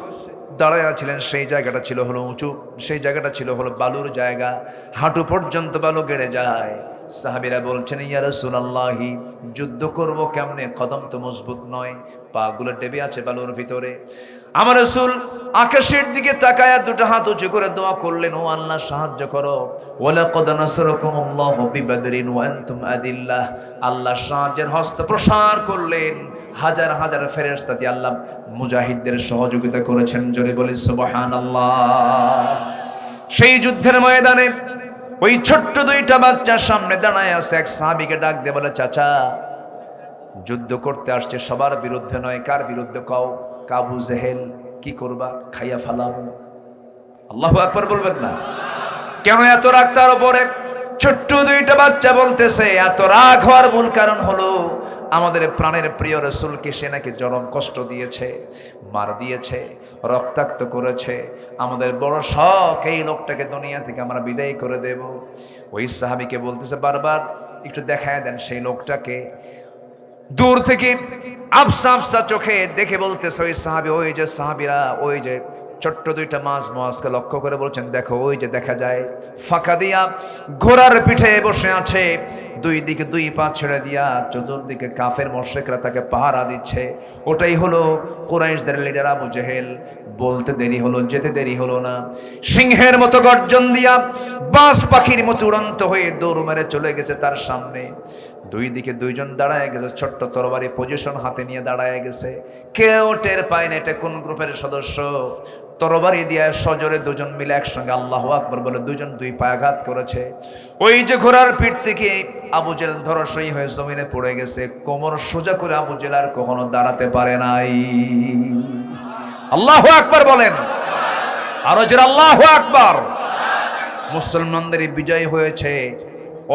দাঁড়ায় ছিলেন, সেই জায়গাটা ছিল হলো উঁচু, সেই জায়গাটা ছিল হলো বালুর জায়গা, হাঁটু পর্যন্ত বালু গেড়ে যায়। সাহাবীরা বলছেন, ইয়া রাসূলুল্লাহি, যুদ্ধ করব কেমনে? কদম তো মজবুত নয়, পাগুলো ডেবে আছে বালুর ভিতরে। আমার রাসূল আকাশের দিকে তাকায়া 2টা হাত উঁচু করে দোয়া করলেন, ও আল্লাহ সাহায্য করো। ওয়ালাকাদ নাসারাকুমুল্লাহু বিবাদরিন ওয়া আনতুম আদিল্লাহ। আল্লাহ সাহায্যের হস্ত প্রসার করলেন। হাজার হাজার ফেরেশতা দিয়ে আল্লাহ মুজাহিদদের সহযোগিতা করেছেন। জোরে বলি সুবহানাল্লাহ। সেই যুদ্ধের ময়দানে ওই ছোট্ট 2টা বাচ্চার সামনে দাঁড়ায় আছে। এক সাহাবীকে ডাক দিয়ে বলে, চাচা, যুদ্ধ করতে আসছে, সবার বিরুদ্ধে নয়, কার বিরুদ্ধে কও? আবু জেহেল। কি করবা? খাইয়া ফালাবো। আল্লাহু আকবার বলবেন না? কেন এত রাগ তার উপরে? ছোট্ট 2টা বাচ্চা বলতেছে, এত রাগ হওয়ার মূল কারণ হলো আমাদের প্রাণের প্রিয় রাসূলকে সে নাকি চরম কষ্ট দিয়েছে, মার দিয়েছে, রক্তাক্ত করেছে। আমাদের বড় শখ এই লোকটাকে দুনিয়া থেকে আমরা বিদায় করে দেব। ওই সাহাবীকে বলতেছে বারবার, একটু দেখায় দেন সেই লোকটাকে। দূর থেকে আফসা আফসা চোখে দেখে বলতেছে ওই সাহাবী, ওই যে সাহাবীরা, ওই যে ছোট্ট দুইটা মাছ মাছকে লক্ষ্য করে বলছেন, দেখো ওই যে দেখা যায় ফাঁকা দিয়া ঘোড়ার পিঠে বসে আছে, দুই দিকে দুই পা ছেড়ে দিয়া চতুর্দিকে কাফের মুশরিকরা তাকে পাহারা দিচ্ছে। ওটাই হলো কুরাইশদের লিডার আবু জেহেল। বলতে দেরি হলো, যেতে দেরি হলো না। সিংহের মতো গর্জন দিয়া বাজ পাখির মতো উড়ন্ত হয়ে দৌড় মেরে চলে গেছে তার সামনে। দুই দিকে দুইজন দাঁড়ায় গেছে, ছোট্ট তরবারি পজিশন হাতে নিয়ে দাঁড়ায় গেছে। কেউ টের পায় না এটা কোন গ্রুপের সদস্য। তরবারি দিয়ে সজোরে দুজন মিলে একসঙ্গে আল্লাহু আকবার বলে দুজন দুই পায়ে আঘাত করেছে। ওই যে ঘোড়ার পিঠ থেকে আবু জেহেল ধরাশয়ী হয়ে জমিনে পড়ে গেছে। কোমর সোজা করে আবু জেহেল আর কখনো দাঁড়াতে পারে নাই। আল্লাহু আকবার বলেন, আরো জোরে আল্লাহু আকবার। মুসলমানদের বিজয় হয়েছে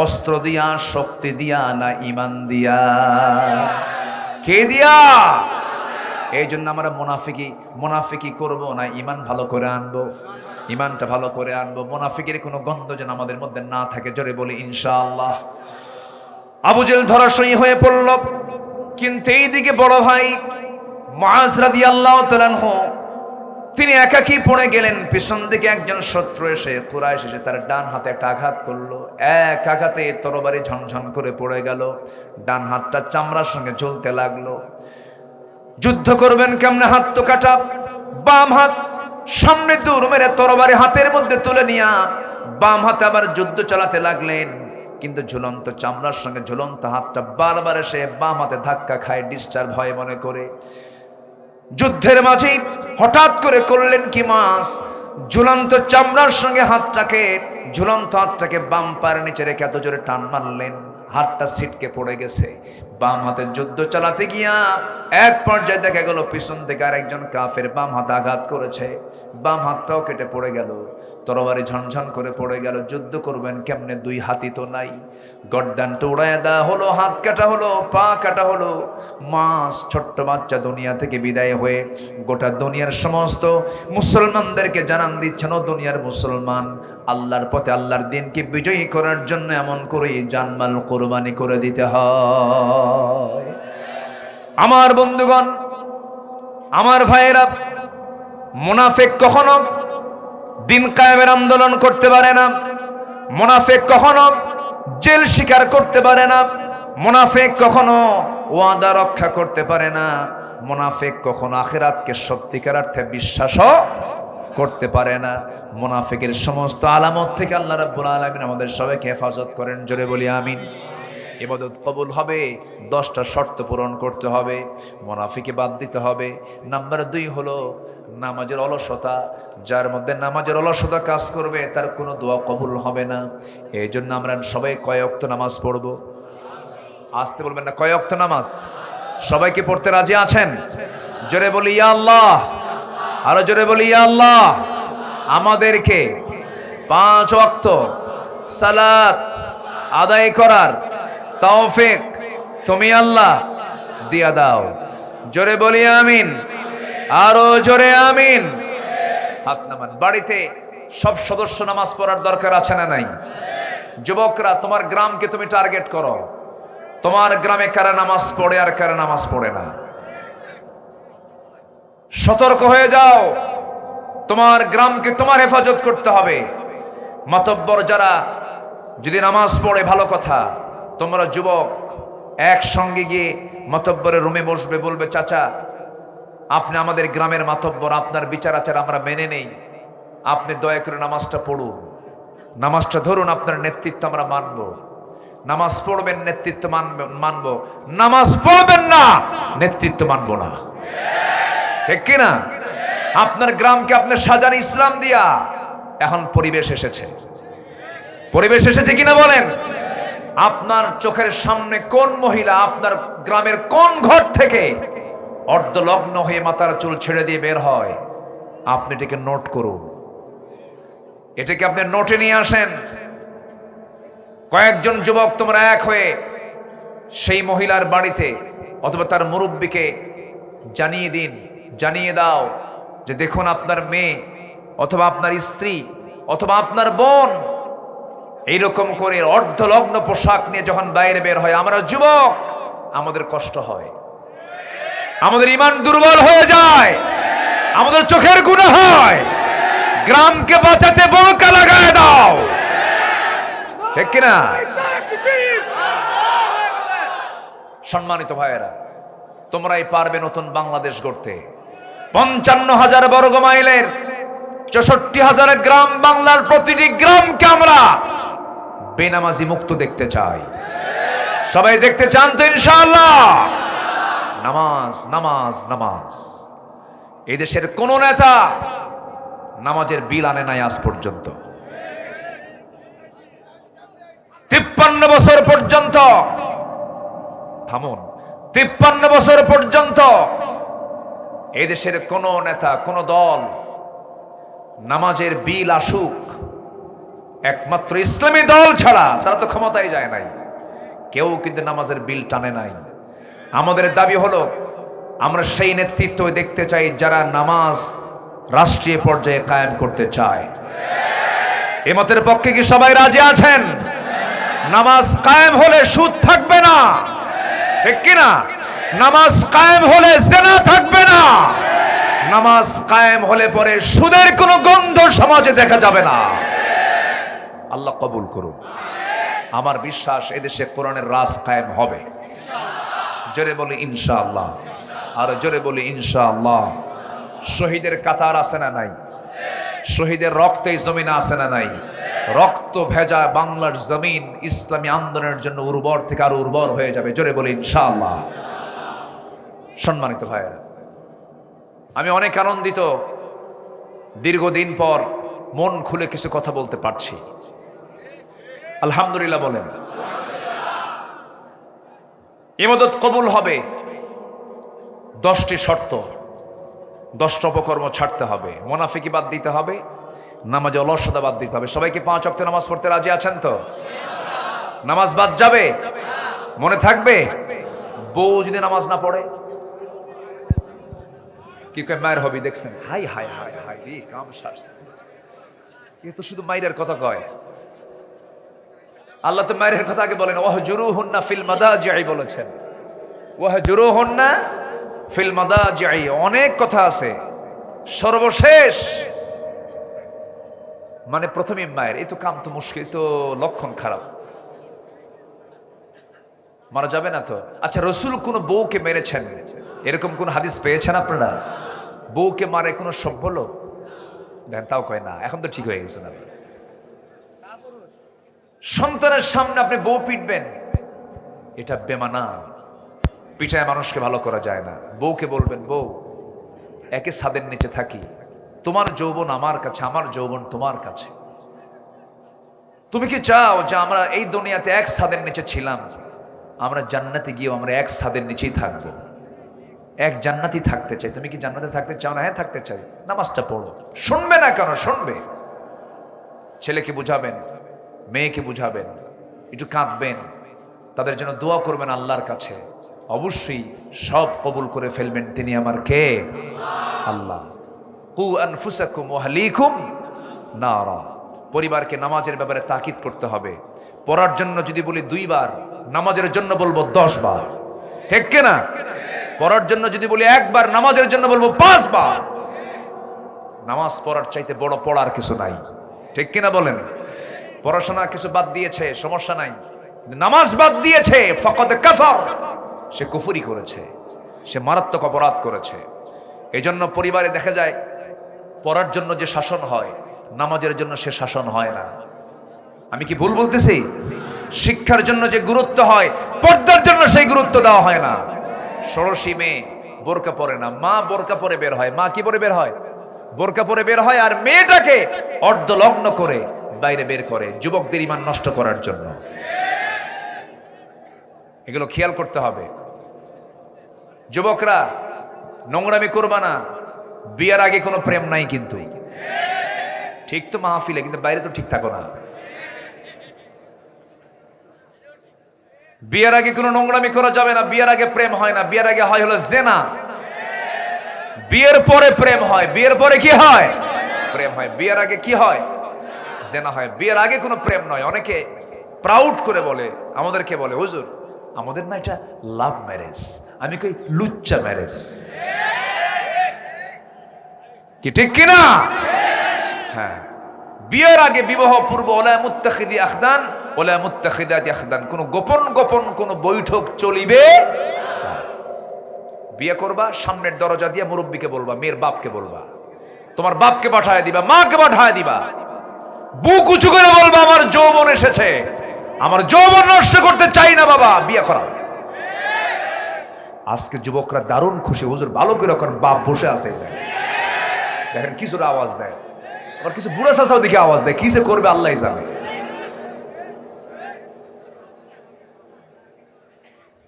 অস্ত্র দিয়া, শক্তি দিয়া, না ইমান দিয়া? কে দিয়া? এই জন্য আমরা মুনাফিকি করব না, ইমান ভালো করে আনবো, ইমানটা ভালো করে আনবো। মুনাফিকের কোনো গন্ধ যেন আমাদের মধ্যে না থাকে, জোরে বলি ইনশাআল্লাহ। আবু জেহেল ধরাশয়ী হয়ে পড়ল, কিন্তু এইদিকে বড় ভাই মুআজ রাদিয়াল্লাহু তাআলা আনহু তিনি একাকী পড়ে গেলেন। পিছন দিকে একজন শত্রু এসে, কুরাইশ এসে তার ডান হাতে একটা আঘাত করলো। এক আঘাতে তরবারি ঝনঝন করে পড়ে গেল, ডান হাতটা চামড়ার সঙ্গে ঝুলতে লাগলো। যুদ্ধ করবেন কেমনে, হাত তো কাটা। বাম হাত সামনে দৌড় মেরে তরবারি হাতের মধ্যে তুলে নিয়া বাম হাতে আবার যুদ্ধ চালাতে লাগলেন। কিন্তু ঝুলন্ত চামড়ার সঙ্গে ঝুলন্ত হাতটা বারবার এসে বাম হাতে ধাক্কা খায়, ডিস্টার্ব হয় মনে করে। যুদ্ধের মাঝে হঠাৎ করে করলেন কি মাস, ঝুলন্ত চামড়ার সঙ্গে ঝুলন্ত হাতটাকে বাম পায়ের নিচে রেখে এত জোরে টান মারলেন, হাতটা ছিটকে পড়ে গেছে। বাম হাতে যুদ্ধ চালাতে গিয়া এক পর্যায়ে দেখা গেল পিছন থেকে আরেকজন কাফের বাম হাতে আঘাত করেছে, বাম হাতটাও কেটে পড়ে গেল, তরবারি ঝনঝন করে পড়ে গেল। যুদ্ধ করবেন কেমনে, দুই হাতই তো নাই। গর্দানটা উড়ায় দেওয়া হলো, হাত কাটা হলো, পা কাটা হলো। মাস ছোট্ট বাচ্চা দুনিয়া থেকে বিদায় হয়ে গোটা দুনিয়ার সমস্ত মুসলমানদেরকে জানান দিচ্ছেন, ও দুনিয়ার মুসলমান, আল্লাহর পথে আল্লাহর দিনকে বিজয়ী করার জন্য এমন করেই জানমাল কোরবানি করে দিতে হয়। আমার বন্ধুগণ, আমার ভাইয়েরা, মুনাফিক কখনো দিন কায়েমের আন্দোলন করতে পারে না। মুনাফিক কখনো জেল স্বীকার করতে পারে না। মুনাফিক কখনো ওয়াদা রক্ষা করতে পারে না। মুনাফিক কখনো আখিরাতকে সত্যিকার অর্থে বিশ্বাসও করতে পারে না। মুনাফিকের সমস্ত আলামত থেকে আল্লাহ রাব্বুল আলামিন আমাদের সবাইকে হেফাজত করেন, জোরে বলি আমিন। ইবাদত কবুল হবে, 10টা শর্ত পূরণ করতে হবে, মুনাফিকে বাদ দিতে হবে। নাম্বার 2 হলো নামাজের অলসতা। যার মধ্যে নামাজের অলসতা কাজ করবে তার কোনো দোয়া কবুল হবে না। এই জন্য আমরা সবাই কয় ওয়াক্ত নামাজ পড়ব? আসতে বলবেন না, কয় ওয়াক্ত নামাজ? সবাইকে পড়তে রাজি আছেন? জোরে বলি ইয়া আল্লাহ, আরো জোরে বলি ইয়া আল্লাহ। আমাদেরকে 5 ওয়াক্ত সালাত আদায় করার তৌফিক তুমি আল্লাহ দিয়া দাও, জোরে বলি আমিন, আরো জোরে আমিন। হাত নামান। বাড়িতে সব সদস্য নামাজ পড়ার দরকার আছে না নাই? যুবকরা, তোমার গ্রামকে তুমি টার্গেট করো, তোমার গ্রামে কারা নামাজ পড়ে আর কারা নামাজ পড়ে না। সতর্ক হয়ে যাও, তোমার গ্রামকে তোমার হেফাজত করতে হবে। মাতব্বর যারা যদি নামাজ পড়ে ভালো কথা, তোমরা যুবক একসঙ্গে গিয়ে মাতব্বরের রুমে বসবে, বলবে চাচা আপনি আমাদের গ্রামের মাতব্বর, আপনার বিচার আচার আমরা মেনে নেই, আপনি দয়া করে নামাজটা পড়ুন, নামাজটা ধরুন, আপনার নেতৃত্ব আমরা মানব। নামাজ পড়বেন, নেতৃত্ব মানব, নামাজ পড়বেন না, নেতৃত্ব মানব না, ঠিক কিনা? আপনার গ্রামকে আপনি সাজান ইসলাম দিয়া। এখন পরিবেশ এসেছে, পরিবেশ এসেছে কিনা বলেন? আপনার চোখের সামনে কোন মহিলা আপনার গ্রামের কোন ঘর থেকে অর্ধলগ্ন হয়ে মাথার চুল ছেড়ে দিয়ে বের হয়, আপনি এটাকে নোট করুন, এটাকে আপনি নোটে নিয়ে আসেন। কয়েকজন যুবক তোমরা এক হয়ে সেই মহিলার বাড়িতে অথবা তার মুরব্বীকে জানিয়ে দিন, জানিয়ে দাও যে দেখুন আপনার মেয়ে অথবা আপনার স্ত্রী অথবা আপনার বোন এইরকম করে অর্ধলগ্ন পোশাক নিয়ে যখন বাইরে বের হয়, আমরা যুবক, আমাদের কষ্ট হয়, আমাদের ঈমান দুর্বল হয়ে যায়, আমাদের চোখের গুনাহ হয়। গ্রামকে বাঁচাতে বোরকা লাগায় দাও, ঠিক কিনা? সম্মানিত ভাইয়েরা, তোমরাই পারবে নতুন বাংলাদেশ গড়তে। 55,000 বর্গ মাইলের 64,000 গ্রাম বাংলার প্রতিটি গ্রামকে আমরা বেনামাজি মুক্ত দেখতে চাই। সবাই দেখতে চান তো ইনশাআল্লাহ? নামাজ, নামাজ, নামাজ। এই দেশের কোন নেতা নামাজের বিল আনে নাই আজ পর্যন্ত। 53 বছর পর্যন্ত, থামুন, 53 বছর পর্যন্ত এই দেশের কোন নেতা, কোন দল নামাজের বিল আসুক, একমাত্র ইসলামী দল ছাড়া, তারা তো ক্ষমতায় যায় নাই, কেউ কিন্তু নামাজের বিল টানে নাই। আমাদের দাবি হলো আমরা সেই নেতৃত্ব দেখতে চাই যারা নামাজ রাষ্ট্রীয় পর্যায়ে কায়েম করতে চায়। এ মতের পক্ষে কি সবাই রাজি আছেন? নামাজ কায়েম হলে সুদ থাকবে না, ঠিক কিনা? নামাজ কায়েম হলে জিনা থাকবে না, নামাজ কায়েম হলে পরে সুদের কোনো গন্ধ সমাজে দেখা যাবে না। আল্লাহ কবুল করুন। আমার বিশ্বাস এদেশে কোরআনের রাজ কায়েম হবে। জোরে বলি ইনশাআল্লাহ, আর জোরে বলি ইনশাআল্লাহ। শহীদের কাতার আছে না নাই? শহীদের রক্তে জমিনে আছে না নাই? রক্ত ভেজা বাংলার জমিন ইসলামী আন্দোলনের জন্য উর্বর থেকে আরো উর্বর হয়ে যাবে। জোরে বলি ইনশাআল্লাহ। সম্মানিত ভাইয়েরা, আমি অনেক আনন্দিত, দীর্ঘদিন পর মন খুলে কিছু কথা বলতে পারছি। আলহামদুলিল্লাহ বলেন। ইবাদত কবুল হবে 10টি শর্ত, 10টা অপকর্ম ছাড়তে হবে, মুনাফিকি বাদ দিতে হবে, নামাজে অলসতা বাদ দিতে হবে। সবাইকে 5 ওয়াক্ত নামাজ পড়তে রাজি আছেন তো? নামাজ বাদ যাবে? মনে থাকবে? বউ যদি নামাজ না পড়ে কি কয়? মায়ের হবি দেখছেন? হাই হাই হাই হাই রে, কাম সারছে। এ তো শুধু মায়ের কথা কয়। আল্লাহ তো মায়ের কথা আগে বলেন, ওয়াহজুরুহুন্না ফিল মাদাজি'i বলেছেন, ওয়াহজুরুহুন্না ফিল মাদাজি'i। অনেক কথা আছে, সর্বশেষ মানে প্রথমে মায়ের। এই তো কাম তো মুশকিল, তো লক্ষণ খারাপ, মারা যাবে না তো? আচ্ছা, রসুল কোন বউকে মেরেছেন এরকম কোন হাদিস পেয়েছেন আপনারা? বউকে মারে কোন সভ্য লোক? দেন, তাও কয় না। এখন তো ঠিক হয়ে গেছে না? সন্তানের সামনে আপনি বউ পিটবেন, এটা বেমানা। পিঠায় মানুষকে ভালো করা যায় না। বউকে বলবেন, বউ একে ছাদের নিচে থাকি, তোমার যৌবন আমার কাছে, আমার যৌবন তোমার কাছে। তুমি কি চাও যে আমরা এই দুনিয়াতে এক ছাদের নিচে ছিলাম, আমরা জান্নাতে গিয়েও আমরা এক ছাদের নিচেই থাকবো? এক জান্নাতি থাকতে চাই। তুমি কি জান্নাতে থাকতে চাও না? হ্যাঁ, থাকতে চাই। নামাজটা পড়ো। শুনবে না কেন? শুনবে। ছেলেকে বুঝাবেন, মেয়েকে বুঝাবেন, একটু কাঁদবেন, তাদের জন্য দোয়া করবেন আল্লাহর কাছে। অবশ্যই সব কবুল করে ফেলবেন তিনি আমার কে? আল্লাহ। কু আনফুসাকুম ওয়া আহলিকুম নারা। পরিবারকে নামাজের ব্যাপারে তাকিদ করতে হবে। পড়ার জন্য যদি বলি 2 বার, নামাজের জন্য বলবো 10 বার, ঠিক কিনা? পড়ার জন্য যদি বলি 1 বার, নামাজের জন্য বলবো 5 বার। নামাজ পড়ার চাইতে বড় পড়ার কিছু নাই, ঠিক কিনা বলেন? পড়াশোনা কিছু বাদ দিয়েছে, সমস্যা নাই। নামাজ বাদ দিয়েছে, ফাকাদ কাফার, সে কুফরি করেছে, সে মারাত্মক অপরাধ করেছে। এই জন্য পরিবারে দেখা যায় পড়ার জন্য যে শাসন হয়, নামাজের জন্য সে শাসন হয় না। আমি কি ভুল বলতেছি? শিক্ষার জন্য যে গুরুত্ব হয়, পর্দার জন্য সেই গুরুত্ব দেওয়া হয় না। ষোড়শী মেয়ে বোরকা পরে না, মা বোরকা পরে বের হয়। মা কি পরে বের হয়? বোরকা পরে বের হয়, আর মেয়েটাকে অর্ধলগ্ন করে বাইরে বের করে যুবকদের ঈমান নষ্ট করার জন্য। এগুলো খেয়াল করতে হবে। যুবকরা নোংরামি করবা না। বিয়ের আগে কোনো প্রেম নাই কিন্তু, ঠিক তো মাহফিলে, কিন্তু বাইরে তো ঠিক থাকো না। বিয়ের আগে কোনো নোংরামি করা যাবে না, বিয়ের আগে প্রেম হয় না, বিয়ের আগে হয় হলো জেনা, বিয়ের পরে প্রেম হয়, বিয়ের পরে কি হয়? প্রেম হয়। বিয়ের আগে কি হয়? জেনা হয়। বিয়ের আগে কোনো প্রেম নয়। অনেকে প্রাউড করে বলে, আমাদেরকে বলে হুজুর আমাদের না এটা লাভ ম্যারেজ। আমি কই লুচ্চা ম্যারেজ। কি ঠিক কিনা? হ্যাঁ, বিয়ের আগে বিবাহ পূর্ব ওলা মুত্তাখিদি আখদান ওলা মুত্তাখিদাতি আখদান, কোন গোপন গোপন কোন বৈঠক চলিবে। বিয়ে করবা সামনের দরজা দিয়ে মুরব্বীকে বলবা, মেয়ের বাপকে বলবা, তোমার বাপকে পাঠায় দিবা, মাকে পাঠায় দিবা, বুক উঁচু করে বলবা আমার যৌবন এসেছে, আমার যৌবন নষ্ট করতে চাই না বাবা, বিয়ে করা। আজকে যুবকরা দারুণ খুশি, হুজুর ভালো করে কারণ বাপ বসে আছে, দেখেন কিছুর আওয়াজ দেয়, আবার কিছু বুড়া চাচাও দিকে আওয়াজ দেয়, কি যে করবে আল্লাহ জানে।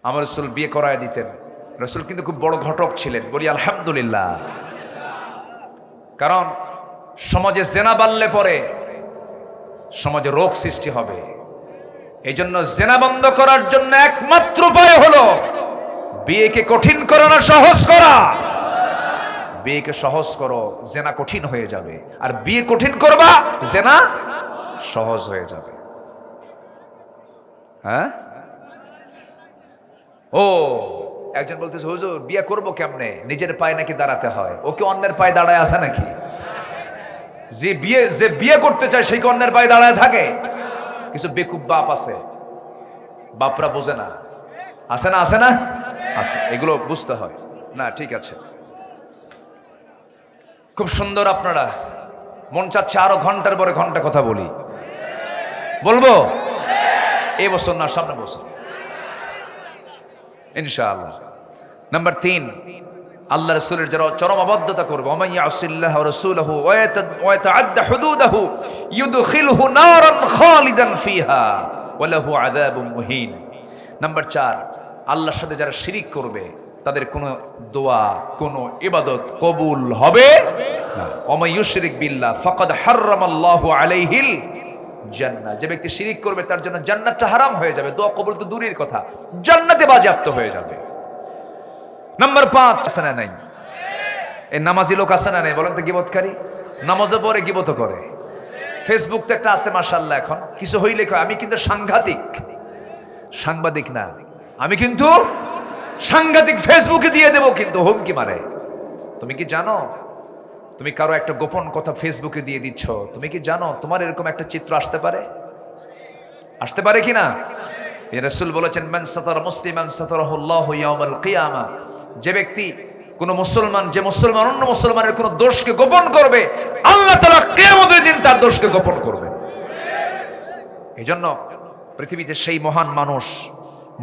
আমার রাসূল বিয়ে করায় দিতেন। রাসূল কিন্তু খুব বড় ঘটক ছিলেন, বলি আলহামদুলিল্লাহ। কারণ সমাজে জেনা বাড়লে পরে সমাজে রোগ সৃষ্টি হবে। এই জন্য জেনা বন্ধ করার জন্য একমাত্র উপায় হলো বিয়েকে কঠিন করা না সহজ করা। বিয়েকে সহজ করো, জেনা কঠিন হয়ে যাবে, আর বিয়ে কঠিন করবা, জেনা সহজ হয়ে যাবে। হ্যাঁ, ও একজন বলতেছে হুজুর বিয়ে করবো কেমনে, নিজের পায়ে নাকি দাঁড়াতে হয়। ওকে অন্যের পায়ে দাঁড়ায় আছে নাকি? যে বিয়ে করতে চায় সেই কি অন্যের পায়ে দাঁড়ায় থাকে? কিছু বেকুব বাপ আছে, বাপরা বোঝে না, আছে না? আছে না? আছে, এগুলো বুঝতে হয় না। ঠিক আছে, খুব সুন্দর। আপনারা মন চাচ্ছে আরো ঘন্টার পরে ঘন্টা কথা বলি, বলবো এই বছর না সামনে বছর ইনশাআল্লাহ। নাম্বার 3, আল্লাহ রাসূলের যারা চরম অবাধ্যতা করবে, ওয়া মান ইয়াসিল্লাহ ওয়া রাসূলহু ওয়া ইয়াতাআদ্দা হুদুদাহু ইউদখিলহু নারান খালিদান ফিহা ওয়া লাহু আযাবুম মুহিন। নাম্বার 4, আল্লাহর সাথে যারা শিরিক করবে তাদের কোনো দোয়া, কোনো ইবাদত কবুল হবে না। ওয়া মান ইউশরিক বিল্লাহ ফাকাদ হারামাল্লাহু আলাইহিল জান্নাহ। যে ব্যক্তি শিরিক করবে তার জন্য জান্নাতটা হারাম হয়ে যাবে, দোয়া কবুল তো দূরের কথা, জান্নাতে বাজেয়াপ্ত হয়ে যাবে। নাম্বার 5, আছে না নাই? এই নামাজি লোক আছে না নাই বলেন তো? গীবতকারী, নামাজে পড়ে গীবত করে। ফেসবুক তো একটা আছে মাশাআল্লাহ, এখন কিছু হইলে কয় আমি কিন্তু সাংঘাতিক। সাংবাদিক না, আমি কিন্তু সাংঘাতিক, ফেসবুকে দিয়ে দেব, কিন্তু হুমকি মারে। তুমি কি জানো তুমি কারো একটা গোপন কথা ফেসবুকে দিয়ে দিচ্ছ? তুমি কি জানো তোমার এরকম একটা চিত্র আসতে পারে? আসতে পারে কিনা? রাসূল বলেছেন মান সাতারা মুসলিমান সাতারাহুল্লাহু ইয়াউমাল কিয়ামা। যে ব্যক্তি কোন মুসলমান, যে মুসলমান অন্য মুসলমানের কোন দোষকে গোপন করবে, আল্লাহ তাআলা কিয়ামতের দিন তার দোষকে গোপন করবে। এইজন্য পৃথিবীতে সেই মহান মানুষ,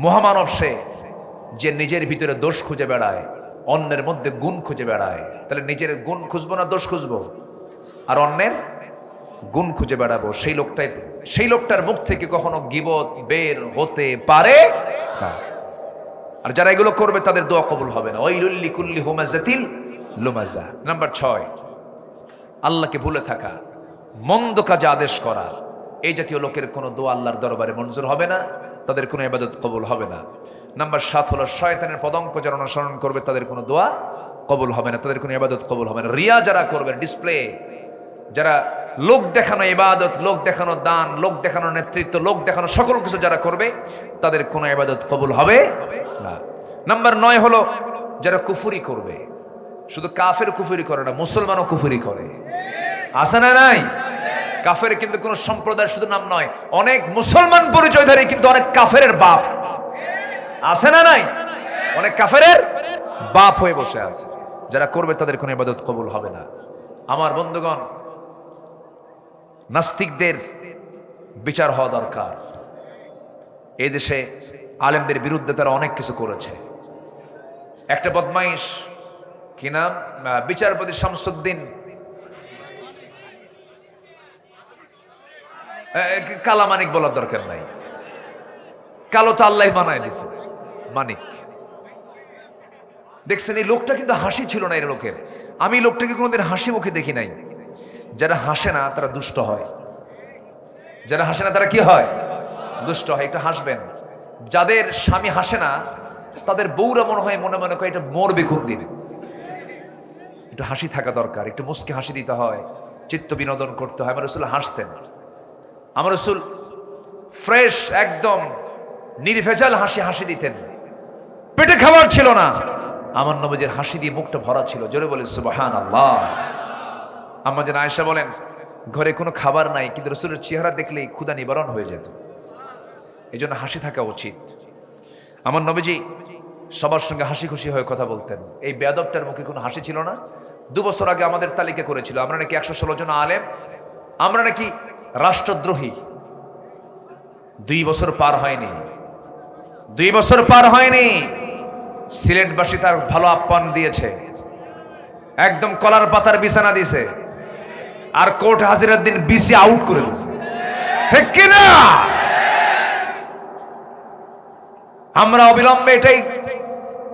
মহামানব সে, যে নিজের ভিতরে দোষ খুঁজে বেড়ায়, অন্যের মধ্যে গুণ খুঁজে বেড়ায়। তাহলে নিজের গুণ খুঁজবো না দোষ খুঁজবো? আর অন্যের গুণ খুঁজে বেড়াবো। সেই লোকটার মুখ থেকে কখনো গীবত বের হতে পারে না। আর যারা এগুলো করবে তাদের দোয়া কবুল হবে না। ওয়াইলুল লিকুল্লি হুমাযাতিল লুমাযা। নাম্বার 6, আল্লাহকে ভুলে থাকা, মন্দ কাজে আদেশ করা। এই জাতীয় লোকের কোনো দোয়া আল্লাহর দরবারে মঞ্জুর হবে না, তাদের কোনো ইবাদত কবুল হবে না। নাম্বার 7 হলো শয়তানের পদঙ্ক যারা অনুসরণ করবে তাদের কোনো দোয়া কবুল হবে না, তাদের কোনো ইবাদত কবুল হবে না। রিয়া যারা করবে, ডিসপ্লে, যারা লোক দেখানো ইবাদত, লোক দেখানো দান, লোক দেখানো নেতৃত্ব, লোক দেখানো সকল কিছু যারা করবে তাদের কোনো ইবাদত কবুল হবে না। নাম্বার 9 হলো যারা কুফরি করবে। শুধু কাফের কুফরি করে না, মুসলমানও কুফরি করে। আছে না নাই? কাফের কিন্তু কোনো সম্প্রদায় শুধু নাম নয়, অনেক মুসলমান পরিচয়ধারী কিন্তু অনেক কাফেরের বাপ। আছে না নাই? অনেক কাফেরের বাপ হয়ে বসে আছে। যারা করবে তাদের কোনো ইবাদত কবুল হবে না। আমার বন্ধুগণ, নাস্তিকদের বিচার হওয়া দরকার। এই দেশে আলেমদের বিরুদ্ধে তারা অনেক কিছু করেছে। একটা বদমাইশ, কি নাম, বিচারপতি শামসুদ্দিন, কালা মানিক বলার দরকার নাই, কালো তো আল্লাহ বানায় দিছে মানিক। দেখছেন এই লোকটা কিন্তু হাসি ছিল না এর লোকের। আমি লোকটাকে কোনোদিন হাসি মুখে দেখি নাই। যারা হাসে না তারা দুষ্ট হয়, যারা হাসে না তারা কি হয়? দুষ্ট হয়। একটু হাসবেন, যাদের স্বামী হাসে না তাদের বউরা মনে হয় মনে মনে করে এটা মরবে কোন দিন। একটু হাসি থাকা দরকার, একটু মুস্কি হাসি দিতে হয়, চিত্ত বিনোদন করতে হয়। আমার রাসূল হাসতেন, আমার রাসূল ফ্রেশ একদম নির্ভেজাল হাসি দিতেন। পেটে খাবার ছিল না, আমার নবীজির হাসি দিয়ে মুখটা ভরা ছিল। জোরে বলেন সুবহানাল্লাহ। আম্মা জান আয়েশা বলেন ঘরে কোনো খাবার নাই, কিন্তু রাসূলের চেহারা দেখলেই ক্ষুধা নিবারণ হয়ে যেত। এই জন্য হাসি থাকা উচিত। আমার নবীজি সবার সঙ্গে হাসি খুশি হয়ে কথা বলতেন। এই বেয়াদবটার মুখে কোনো হাসি ছিল না। 2 বছর আগে আমাদের তালিকা করেছিল, আমরা নাকি 116 জন আলেম, আমরা নাকি রাষ্ট্রদ্রোহী। 2 বছর পার হয়নি, 2 বছর পার হয়নি, সিলেটবাসী তার ভালো আপ্যায়ন দিয়েছে, একদম কলার পাতার বিছানা দিয়েছে, আর কোর্ট হাজিরার দিন বিসি আউট করে দিয়েছে। ঠিক কিনা? আমরা অবিলম্বে এটাই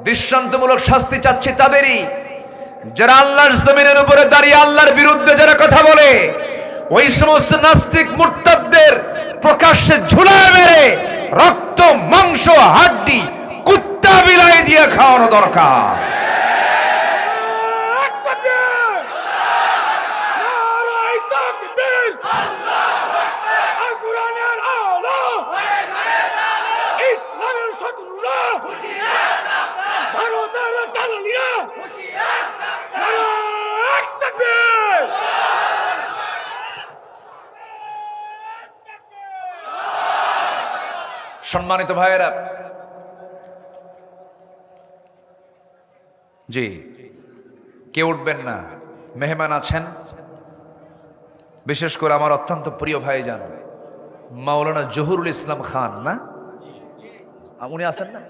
দৃষ্টান্তমূলক শাস্তি চাচ্ছি তাদেরই, যারা আল্লাহর জমিনের উপরে দাঁড়িয়ে আল্লাহর বিরুদ্ধে যারা কথা বলে, ওই সমস্ত নাস্তিক মুরতাদদের প্রকাশ্যে ঝুলায় মেরে রক্ত মাংস হাড্ডি কুত্তা বিলাই দিয়ে খাওয়ানো দরকার। সম্মানিত ভাইয়েরা, জি কে উঠবেন না, মেহমান আছেন। বিশেষ করে আমার অত্যন্ত প্রিয় ভাইজান মাওলানা জহুরুল ইসলাম খান, না উনি আছেন না?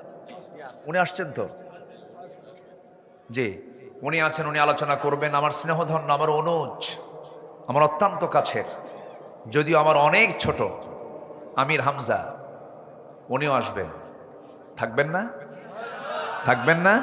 উনি আসছেন তো? জি উনি আছেন, উনি আলোচনা করবেন। আমার স্নেহধন্য, আমার অনুজ, আমার অত্যন্ত কাছের, যদিও আমার অনেক ছোট, আমির হামজা, উনিও আসবেন। থাকবেন না? থাকবেন না?